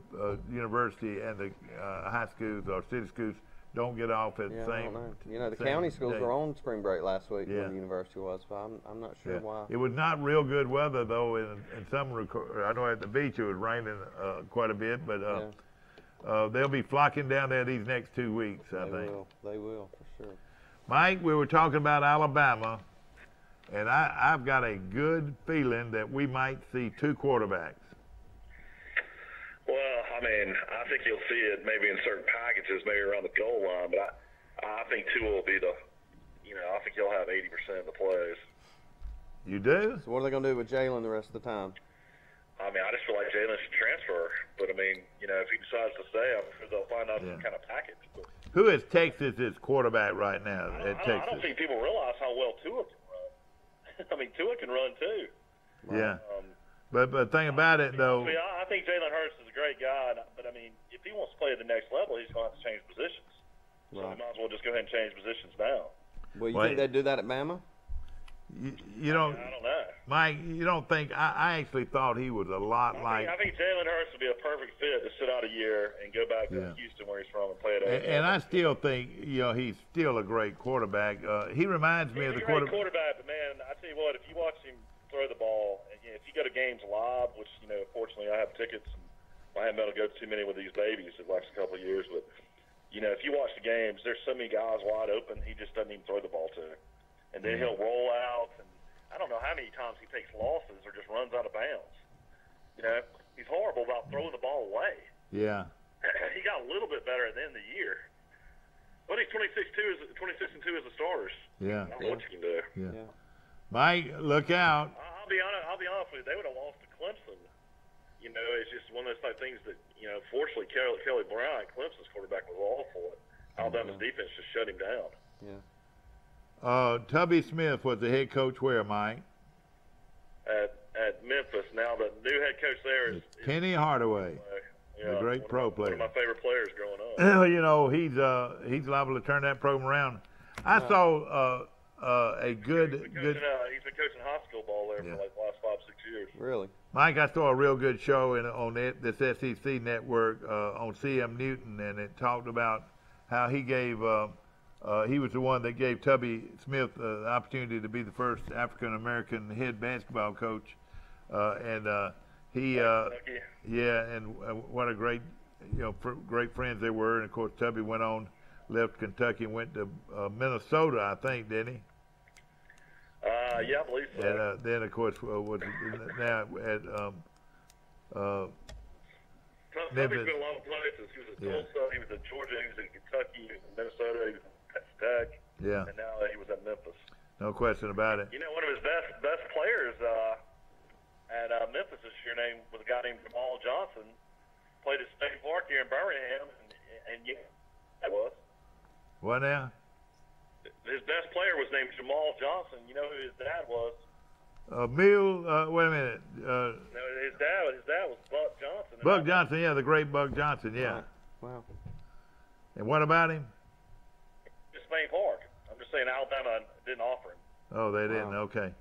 S1: university and the high schools or city schools don't get off at the same.
S4: The county schools were on spring break last week when the university was, but I'm not sure why.
S1: It was not real good weather though. In some, I know at the beach it was raining quite a bit, but they'll be flocking down there these next 2 weeks. I think
S4: they will for sure.
S1: Mike, we were talking about Alabama, and I've got a good feeling that we might see 2 quarterbacks.
S13: Well, I think you'll see it maybe in certain packages, maybe around the goal line, but I think Tua will be I think he'll have 80% of the plays.
S1: You do?
S4: So what are they going to do with Jalen the rest of the time?
S13: I just feel like Jalen should transfer, but if he decides to stay, I'm sure they'll find out some kind of package. But
S1: who is Texas's quarterback right now at Texas?
S13: I don't think people realize how well Tua can run. Tua can run too.
S1: Yeah. But thing about it though,
S13: I think Jalen Hurts is a great guy, but if he wants to play at the next level, he's going to have to change positions. So we might as well just go ahead and change positions now.
S4: Well, you think they'd do that at Bama?
S1: You don't.
S13: I don't know.
S1: Mike, you don't think? I actually thought he was a lot
S13: I think Jalen Hurts would be a perfect fit to sit out a year and go back to Houston where he's from and play at
S1: And I still think he's still a great quarterback. He reminds me of the
S13: quarterback. But man, I tell you what, if you watch him throw the ball, and if you go to games live, which fortunately I have tickets, and I haven't been able to go to too many with these babies the last couple of years, but if you watch the games, there's so many guys wide open, he just doesn't even throw the ball to. And then he'll roll out, and I don't know how many times he takes losses or just runs out of bounds. He's horrible about throwing the ball away.
S1: Yeah.
S13: he got a little bit better at the end of the year. But he's 26-2 as the starters.
S1: Yeah.
S13: I don't know what you can do.
S1: Yeah. Mike, look out.
S13: I'll be honest with you. They would have lost to Clemson. You know, it's just one of those type things that, you know, fortunately Kelly Bryant, Clemson's quarterback, was awful. Alabama's defense just shut him down.
S1: Yeah. Tubby Smith was the head coach where, Mike?
S13: At Memphis. Now the new head coach there is
S1: Penny Hardaway. The great pro player.
S13: One of my favorite players growing up.
S1: You know, he's liable to turn that program around. I saw a good.
S13: He's been coaching high school ball there for like the last 5-6 years.
S4: Really?
S1: Mike, I saw a real good show on this SEC network on CM Newton, and it talked about how he gave. He was the one that gave Tubby Smith the opportunity to be the first African American head basketball coach, and he. And what a great, great friends they were. And of course, Tubby went on, left Kentucky, and went to Minnesota, I think, didn't he?
S13: Yeah, I believe so.
S1: And then, of course, was now at
S13: Tubby's been a lot of places. He was at Tulsa, he was at Georgia, he was at Kentucky, he was in Minnesota, he was at Texas Tech.
S1: Yeah.
S13: And now he was at Memphis.
S1: No question about it.
S13: You know, one of his best players at Memphis this year was a guy named Jamal Johnson. Played at State Park here in Birmingham, and yeah, that was.
S1: What now?
S13: His best player was named Jamal Johnson. You know who his dad was?
S1: Wait a minute.
S13: No, his dad was Buck Johnson.
S1: Buck Johnson, yeah, the great Buck Johnson, yeah.
S4: Wow.
S1: And what about him?
S13: Just Spain Park. I'm just saying Alabama didn't offer him.
S1: Oh, they didn't. Okay.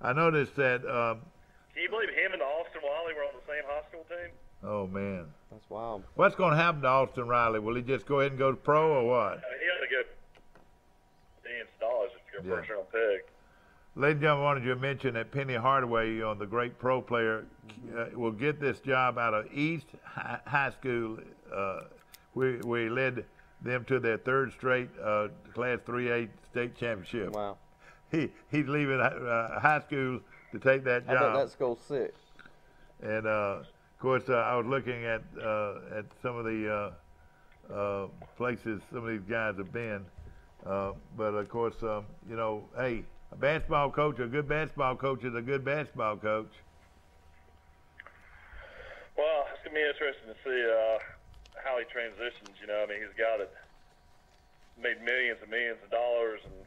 S1: I noticed that.
S13: Can you believe him and Austin Riley were on the same high school team?
S1: Oh man.
S4: That's wild.
S1: What's going to happen to Austin Riley? Will he just go ahead and go to pro or what?
S13: He had to get millions of dollars to get first round pick.
S1: Ladies and gentlemen, I wanted you to mention that Penny Hardaway, the great pro player, will get this job out of East High School. We led them to their third straight Class 3A state championship.
S4: Wow.
S1: He's leaving high school to take that job.
S4: I bet that school's sick.
S1: And of course, I was looking at some of the places some of these guys have been, but of course, hey, a basketball coach, a good basketball coach is a good basketball coach.
S13: Well, it's gonna be interesting to see how he transitions. You know, I mean, he's a guy that made millions and millions of dollars, and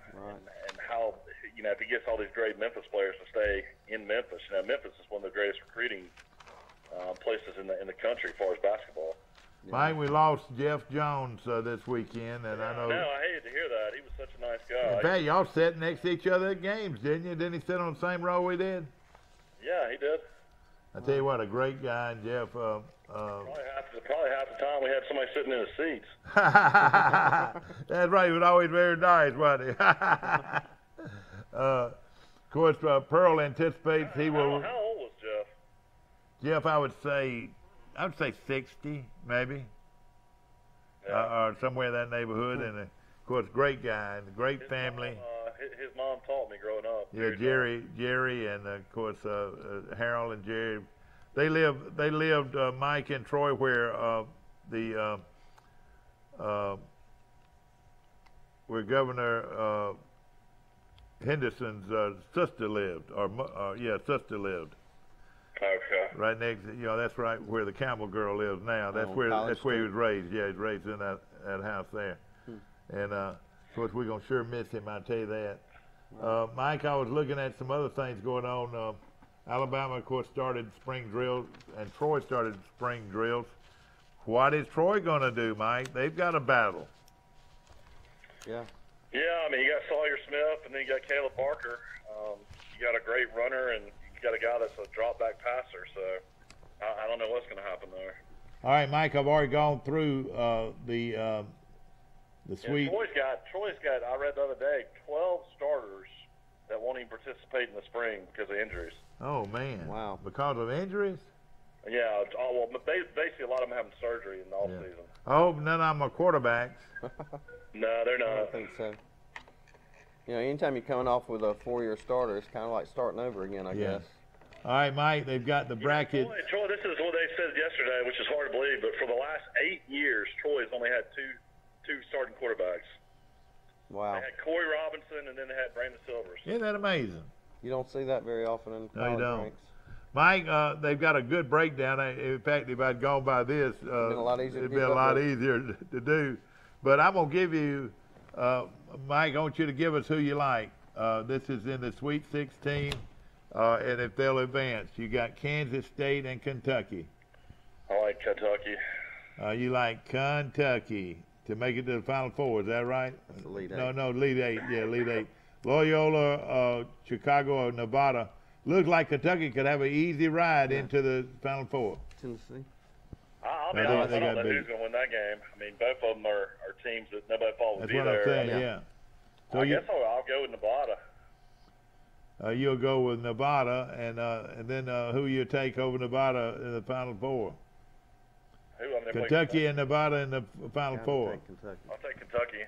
S13: how, if he gets all these great Memphis players to stay in Memphis. Memphis is one of the greatest recruiting places in the country as far as basketball.
S1: Mike, we lost Jeff Jones this weekend, and I know.
S13: No, I hated to hear that. He was such a nice guy.
S1: In fact, y'all sat next to each other at games, didn't you? Didn't he sit on the same row we did?
S13: Yeah, he did.
S1: I tell you what, a great guy, and Jeff.
S13: Probably half the time we had somebody sitting in the seats.
S1: That's right. He was always very nice, wasn't he? Of course, Pearl anticipates he will.
S13: How old was Jeff?
S1: Jeff, I would say 60, maybe, or somewhere in that neighborhood. And of course, great guy and great family.
S13: His mom taught me growing up.
S1: Yeah, Jerry, and of course Harold and Jerry. They lived Mike and Troy, where where Governor Henderson's sister lived, sister lived.
S13: Okay.
S1: Right next, that's right where the Campbell girl lives now. That's where he was raised. Yeah, he's raised in that house there. And of course, we're gonna sure miss him. I tell you that. Mike, I was looking at some other things going on. Alabama, of course, started spring drills, and Troy started spring drills. What is Troy gonna do, Mike? They've got a battle.
S4: Yeah.
S13: Yeah, I mean, you got Sawyer Smith, and then you got Caleb Parker. You got a great runner, and you got a guy that's a drop-back passer. So I don't know what's going to happen there.
S1: All right, Mike, I've already gone through the suite.
S13: Yeah, Troy's got. I read the other day, 12 starters that won't even participate in the spring because of injuries.
S1: Oh man!
S4: Wow.
S1: Because of injuries?
S13: Yeah. Basically, a lot of them having surgery in the off season.
S1: I hope none of them are quarterbacks.
S13: No, they're not.
S4: I don't think so. Anytime you're coming off with a 4-year starter, it's kind of like starting over again, I guess.
S1: All right, Mike, they've got the bracket.
S13: Troy, this is what they said yesterday, which is hard to believe, but for the last 8 years, Troy's only had two starting quarterbacks.
S4: Wow.
S13: They had Corey Robinson, and then they had Brandon Silvers.
S1: Isn't that amazing?
S4: You don't see that very often in college
S1: No, you don't.
S4: ranks.
S1: Mike, they've got a good breakdown. In fact, if I'd gone by this, it'd be a lot easier to do. But I'm going to give you, Mike, I want you to give us who you like. This is in the Sweet 16, and if they'll advance. You got Kansas State and Kentucky.
S13: I like Kentucky.
S1: You like Kentucky to make it to the Final Four, is that right?
S4: That's Elite Eight.
S1: No, Elite Eight. Yeah, Elite Eight. Loyola, Chicago, or Nevada. Looks like Kentucky could have an easy ride into the Final Four.
S4: Tennessee.
S13: I'll be honest, I don't know who's going to win that game. I mean, both of them are teams that nobody thought would be there.
S1: That's what I'm saying, yeah. So
S13: I guess I'll go with Nevada.
S1: You'll go with Nevada, and then who you take over Nevada in the Final Four? Kentucky and Nevada in the Final Four.
S13: I'll take Kentucky.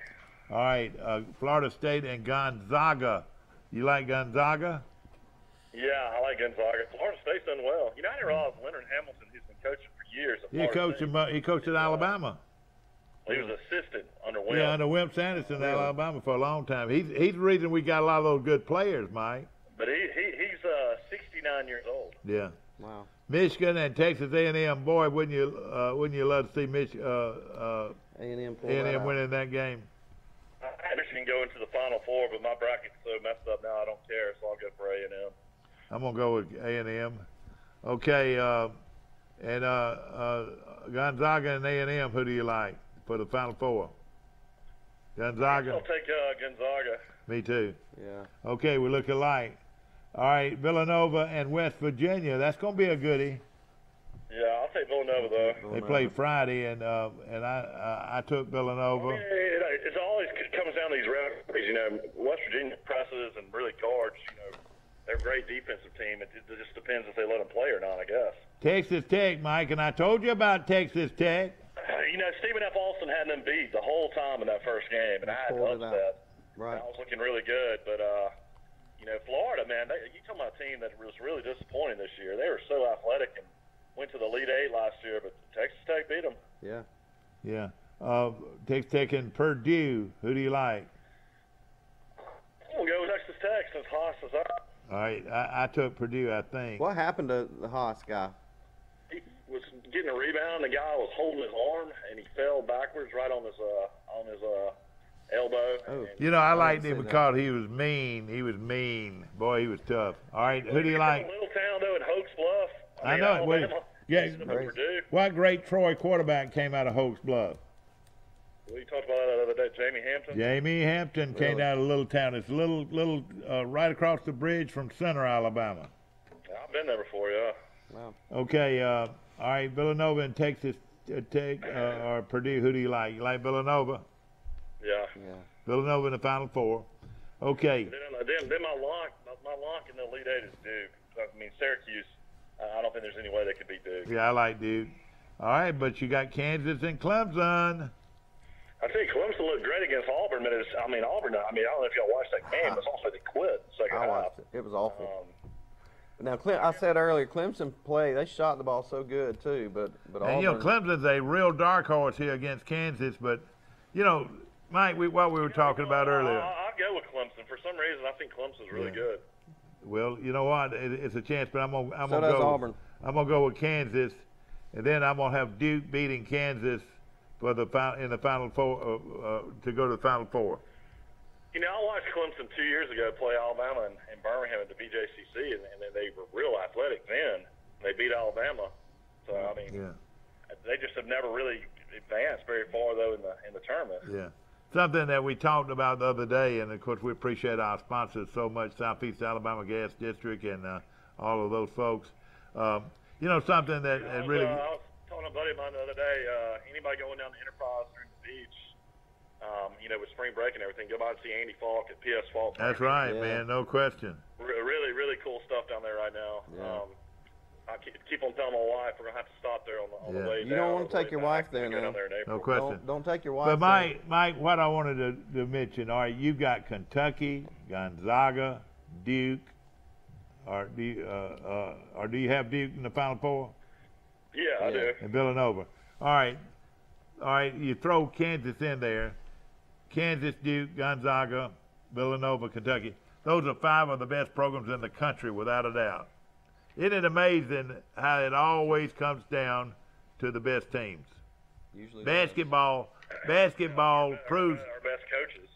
S1: All right, Florida State and Gonzaga. You like Gonzaga?
S13: Yeah, I like Gonzaga. Florida State's done well. You know, I didn't realize Leonard Hamilton, who's been coaching for years.
S1: He coached at Alabama.
S13: He was assistant under Wimp.
S1: Yeah, under Wimp Sanderson at Alabama for a long time. He's the reason we got a lot of those good players, Mike.
S13: But he's 69 years old.
S1: Yeah.
S4: Wow.
S1: Michigan and Texas A&M. Boy, wouldn't you love to see A&M winning that game?
S13: I had Michigan go into the Final Four, but my bracket's so messed up now I don't care, so I'll go for A&M.
S1: I'm gonna go with A&M. Okay, and Gonzaga and A&M. Who do you like for the Final Four? Gonzaga.
S13: I'll take Gonzaga.
S1: Me too.
S4: Yeah.
S1: Okay, we look alike. All right, Villanova and West Virginia. That's going to be a goodie.
S13: Yeah, I'll take Villanova though.
S1: They play Friday, and I took Villanova.
S13: I mean, it always comes down to these referees. You know, West Virginia presses and really guards. You know, they're a great defensive team. It just depends if they let them play or not, I guess.
S1: Texas Tech, Mike, and I told you about Texas Tech.
S13: You know, Stephen F. Austin had them beat the whole time in that first game, and I had to upset.
S4: Right.
S13: I was looking really good, but you know, Florida, man, you talking about a team that was really disappointing this year. They were so athletic and went to the Elite Eight last year, but Texas Tech beat them.
S4: Yeah.
S1: Yeah. Texas Tech and Purdue. Who do you like?
S13: We'll go with Texas Tech since Haas is up.
S1: All right, I took Purdue, I think.
S4: What happened to the Haas guy?
S13: He was getting a rebound. The guy was holding his arm, and he fell backwards right on his elbow.
S4: Oh.
S1: You know, I liked him because he was mean. He was mean. Boy, he was tough. All right, who do you like?
S13: Little town, though, in Hoax Bluff.
S1: I know it. Yeah.
S13: Purdue.
S1: What great Troy quarterback came out of Hoax Bluff?
S13: We talked about that the other day, Jamie Hampton.
S1: Jamie Hampton came out of a little town. It's a little right across the bridge from Center, Alabama.
S13: I've been there before, yeah.
S4: Wow.
S1: Okay, all right, Villanova and Texas Tech or Purdue. Who do you like? You like Villanova?
S13: Yeah.
S1: Villanova in the Final Four. Okay.
S13: Then my lock in the Elite Eight is Duke. I mean, Syracuse, I don't think there's any way they could beat Duke.
S1: Yeah, I like Duke. All right, but you got Kansas and Clemson.
S13: I think Clemson looked great against Auburn, but Auburn, I don't know if y'all watched that game, but also they quit second half.
S4: I watched it. It was awful. Now, I said earlier, Clemson they shot the ball so good, too, but Auburn.
S1: And, you know, Clemson's a real dark horse here against Kansas, but, you know, Mike, what we were talking about earlier.
S13: I'll go with Clemson. For some reason, I think Clemson's really good.
S1: Well, you know what? It's a chance, but I'm gonna
S4: so does Auburn.
S1: I'm gonna go with Kansas, and then I'm gonna have Duke beating Kansas for in the Final Four to go to the Final Four.
S13: You know, I watched Clemson 2 years ago play Alabama in Birmingham at the BJCC, and they were real athletic then. They beat Alabama, so I mean, they just have never really advanced very far though in the tournament.
S1: Yeah. Something that we talked about the other day, and of course we appreciate our sponsors so much, Southeast Alabama Gas District and all of those folks. You know, something that really...
S13: I was telling a buddy of mine the other day, anybody going down to Enterprise during the beach, you know, with spring break and everything, go by and see Andy Falk at PS Falk.
S1: That's right, man, no question.
S13: Really, really cool stuff down there right now.
S4: Yeah.
S13: I keep on telling my wife we're gonna have to stop there on the way down.
S4: You don't want to take your wife there now.
S1: No question.
S4: Don't take your wife.
S1: But Mike, what I wanted to mention, all right, you've got Kentucky, Gonzaga, Duke, or do you have Duke in the Final Four?
S13: Yeah, I do.
S1: And Villanova. All right. You throw Kansas in there. Kansas, Duke, Gonzaga, Villanova, Kentucky. Those are 5 of the best programs in the country, without a doubt. Isn't it amazing how it always comes down to the best teams?
S2: Usually
S1: basketball proves
S13: our best coaches.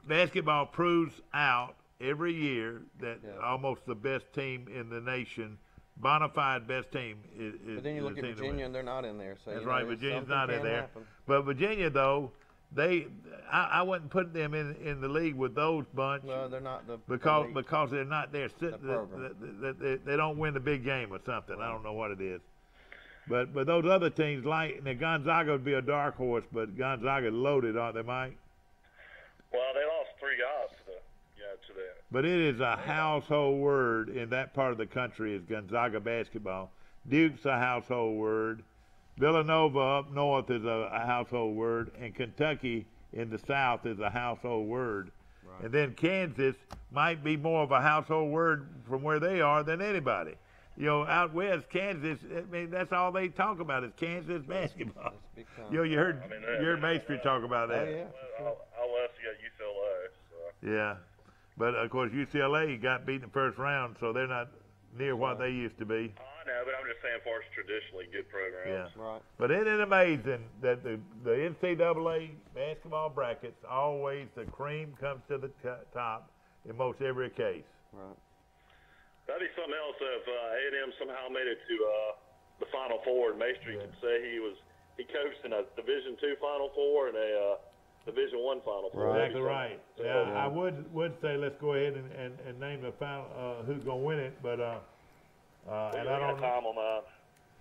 S1: Basketball proves out every year that almost the best team in the nation, bona fide best team, is.
S4: But then you look at Virginia, and they're not in there. So
S1: that's right. Virginia's not in there. But Virginia, though, I wouldn't put them in the league with those bunch.
S4: No, they're not
S1: because they're not there. They don't win the big game or something. Right. I don't know what it is. But those other teams, like Gonzaga would be a dark horse, but Gonzaga loaded, aren't they, Mike?
S13: Well, they lost 3 guys to that.
S1: But it is a household word in that part of the country is Gonzaga basketball. Duke's a household word. Villanova up north is a household word, and Kentucky in the south is a household word. Right. And then Kansas might be more of a household word from where they are than anybody. Out west, Kansas, I mean, that's all they talk about is Kansas basketball. You heard Maestri talk about that.
S13: Oh, yeah. Out west, you got UCLA. So.
S1: Yeah. But, of course, UCLA got beat in the first round, so they're not near what they used to be.
S13: I know, but I'm just saying for traditionally good programs.
S1: Yeah. Right. But isn't it amazing that the NCAA basketball brackets, always the cream comes to the top in most every case.
S4: Right.
S13: That'd be something else if A&M somehow made it to the Final Four, and Maestri could say he coached in a Division II Final Four and a Division I Final Four.
S1: Exactly right. Yeah, I would say let's go ahead and name the final who's gonna win it, but and I don't know. On that.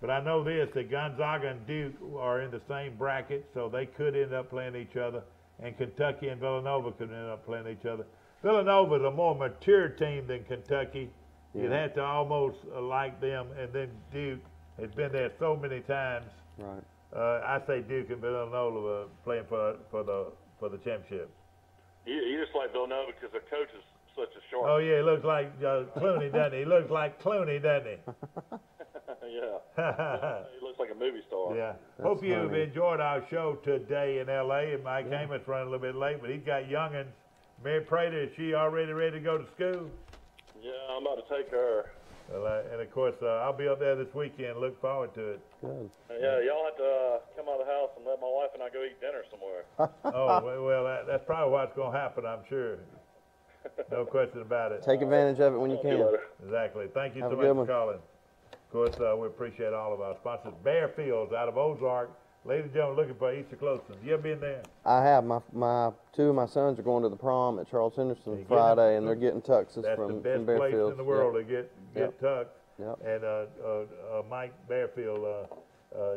S1: But I know this: that Gonzaga and Duke are in the same bracket, so they could end up playing each other, and Kentucky and Villanova could end up playing each other. Villanova is a more mature team than Kentucky. Yeah. You'd have to almost like them, and then Duke has been there so many times.
S4: Right.
S1: I say Duke and Villanova playing for the championship.
S13: You just like Villanova because their coach is such a short.
S1: Oh yeah, he looks like Clooney, doesn't he? He looks like Clooney, doesn't he?
S13: Yeah. He looks like a movie star.
S1: Yeah. Hope you've enjoyed our show today in L.A. And Mike Amos running a little bit late, but he's got youngins. Mary Prater, is she already ready to go to school?
S13: Yeah, I'm about to take her.
S1: Well, and of course, I'll be up there this weekend. Look forward to it.
S4: Good.
S13: Yeah, y'all have to come out of the house and let my wife and I go eat dinner somewhere.
S1: Well, that's probably what's going to happen, I'm sure. No question about it.
S4: Take advantage of it when you can.
S1: Exactly. Thank you so much for calling. Of course, we appreciate all of our sponsors. Bear Fields out of Ozark. Ladies and gentlemen, looking for Easter clothing. You ever been there?
S4: I have. My 2 of my sons are going to the prom at Charles Henderson Friday, and they're getting tuxes from Bear Fields.
S1: That's the best place in the world to get tux.
S4: Yep.
S1: And Mike Bearfield,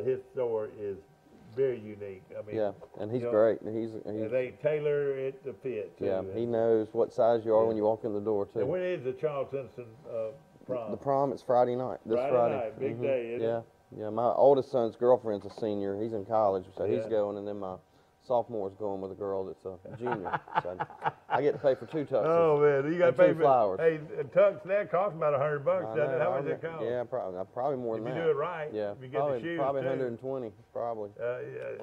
S1: his store is very unique. I mean,
S4: and he's great. He's
S1: they tailor it to fit. Too.
S4: Yeah, he knows what size you are when you walk in the door too.
S1: And when is the Charles Henderson prom?
S4: The prom is Friday night. This
S1: Friday night, big day, isn't it?
S4: Yeah, my oldest son's girlfriend's a senior. He's in college, so he's going, and then my sophomore's going with a girl that's a junior. So I get to pay for 2 tuxes.
S1: Oh man, you got to pay for
S4: flowers.
S1: Hey, a tux that costs about $100, doesn't it? How much does it cost?
S4: Yeah, probably more than that.
S1: If you do it right,
S4: yeah,
S1: if you get the shoes
S4: probably
S1: too.
S4: 120, probably.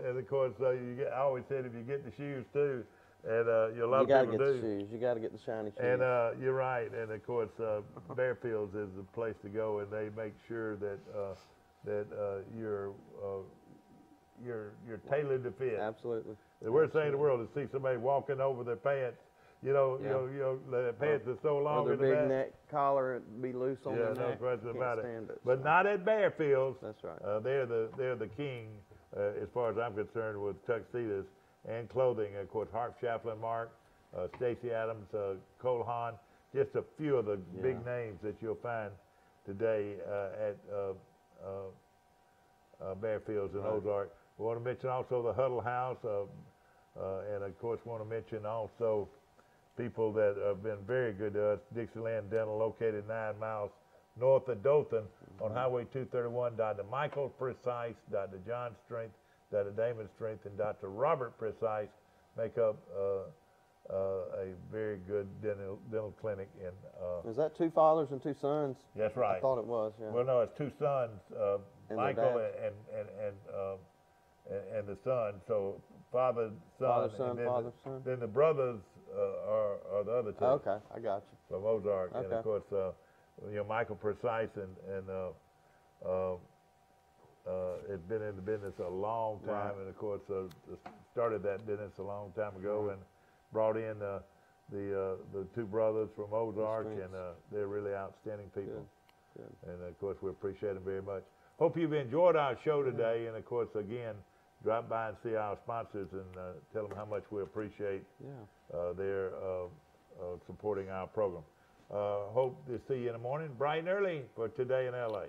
S1: And of course, I always said if you get the shoes too, and a lot of people do.
S4: You got to get the shoes. You got to get the shiny shoes.
S1: And you're right. And of course, Bearfields is the place to go, and they make sure that you're tailored to fit.
S4: Absolutely.
S1: The worst thing in the world is to see somebody walking over their pants. You know, the pants are so long.
S4: Or their big neck collar be loose on their neck.
S1: Yeah, no question about it.
S4: Stand it.
S1: But not at Bearfields.
S4: That's right.
S1: They're the king, as far as I'm concerned, with tuxedos and clothing. Of course, Harp Chaplin, Mark, Stacey Adams, Cole Haan, just a few of the big names that you'll find today at Bearfields and Ozark. We want to mention also the Huddle House, and of course want to mention also people that have been very good to us. Dixieland Dental, located 9 miles north of Dothan on Highway 231. Dr. Michael Precise, Dr. John Strength, Dr. Damon Strength, and Dr. Robert Precise make up a very good dental clinic in.
S4: Is that 2 fathers and 2 sons?
S1: That's right.
S4: I thought it was. Yeah.
S1: Well, no, it's 2 sons, Michael and the son. So father, son, son. Then the brothers are the other 2.
S4: Okay, I got you.
S1: From Ozark, and of course, Michael Precise and has been in the business a long time, and of course started that business a long time ago, and brought in the 2 brothers from Ozark, and they're really outstanding people. Good. And of course we appreciate them very much. Hope you've enjoyed our show today, and of course again, drop by and see our sponsors and tell them how much we appreciate their supporting our program. Hope to see you in the morning, bright and early, for Today in LA.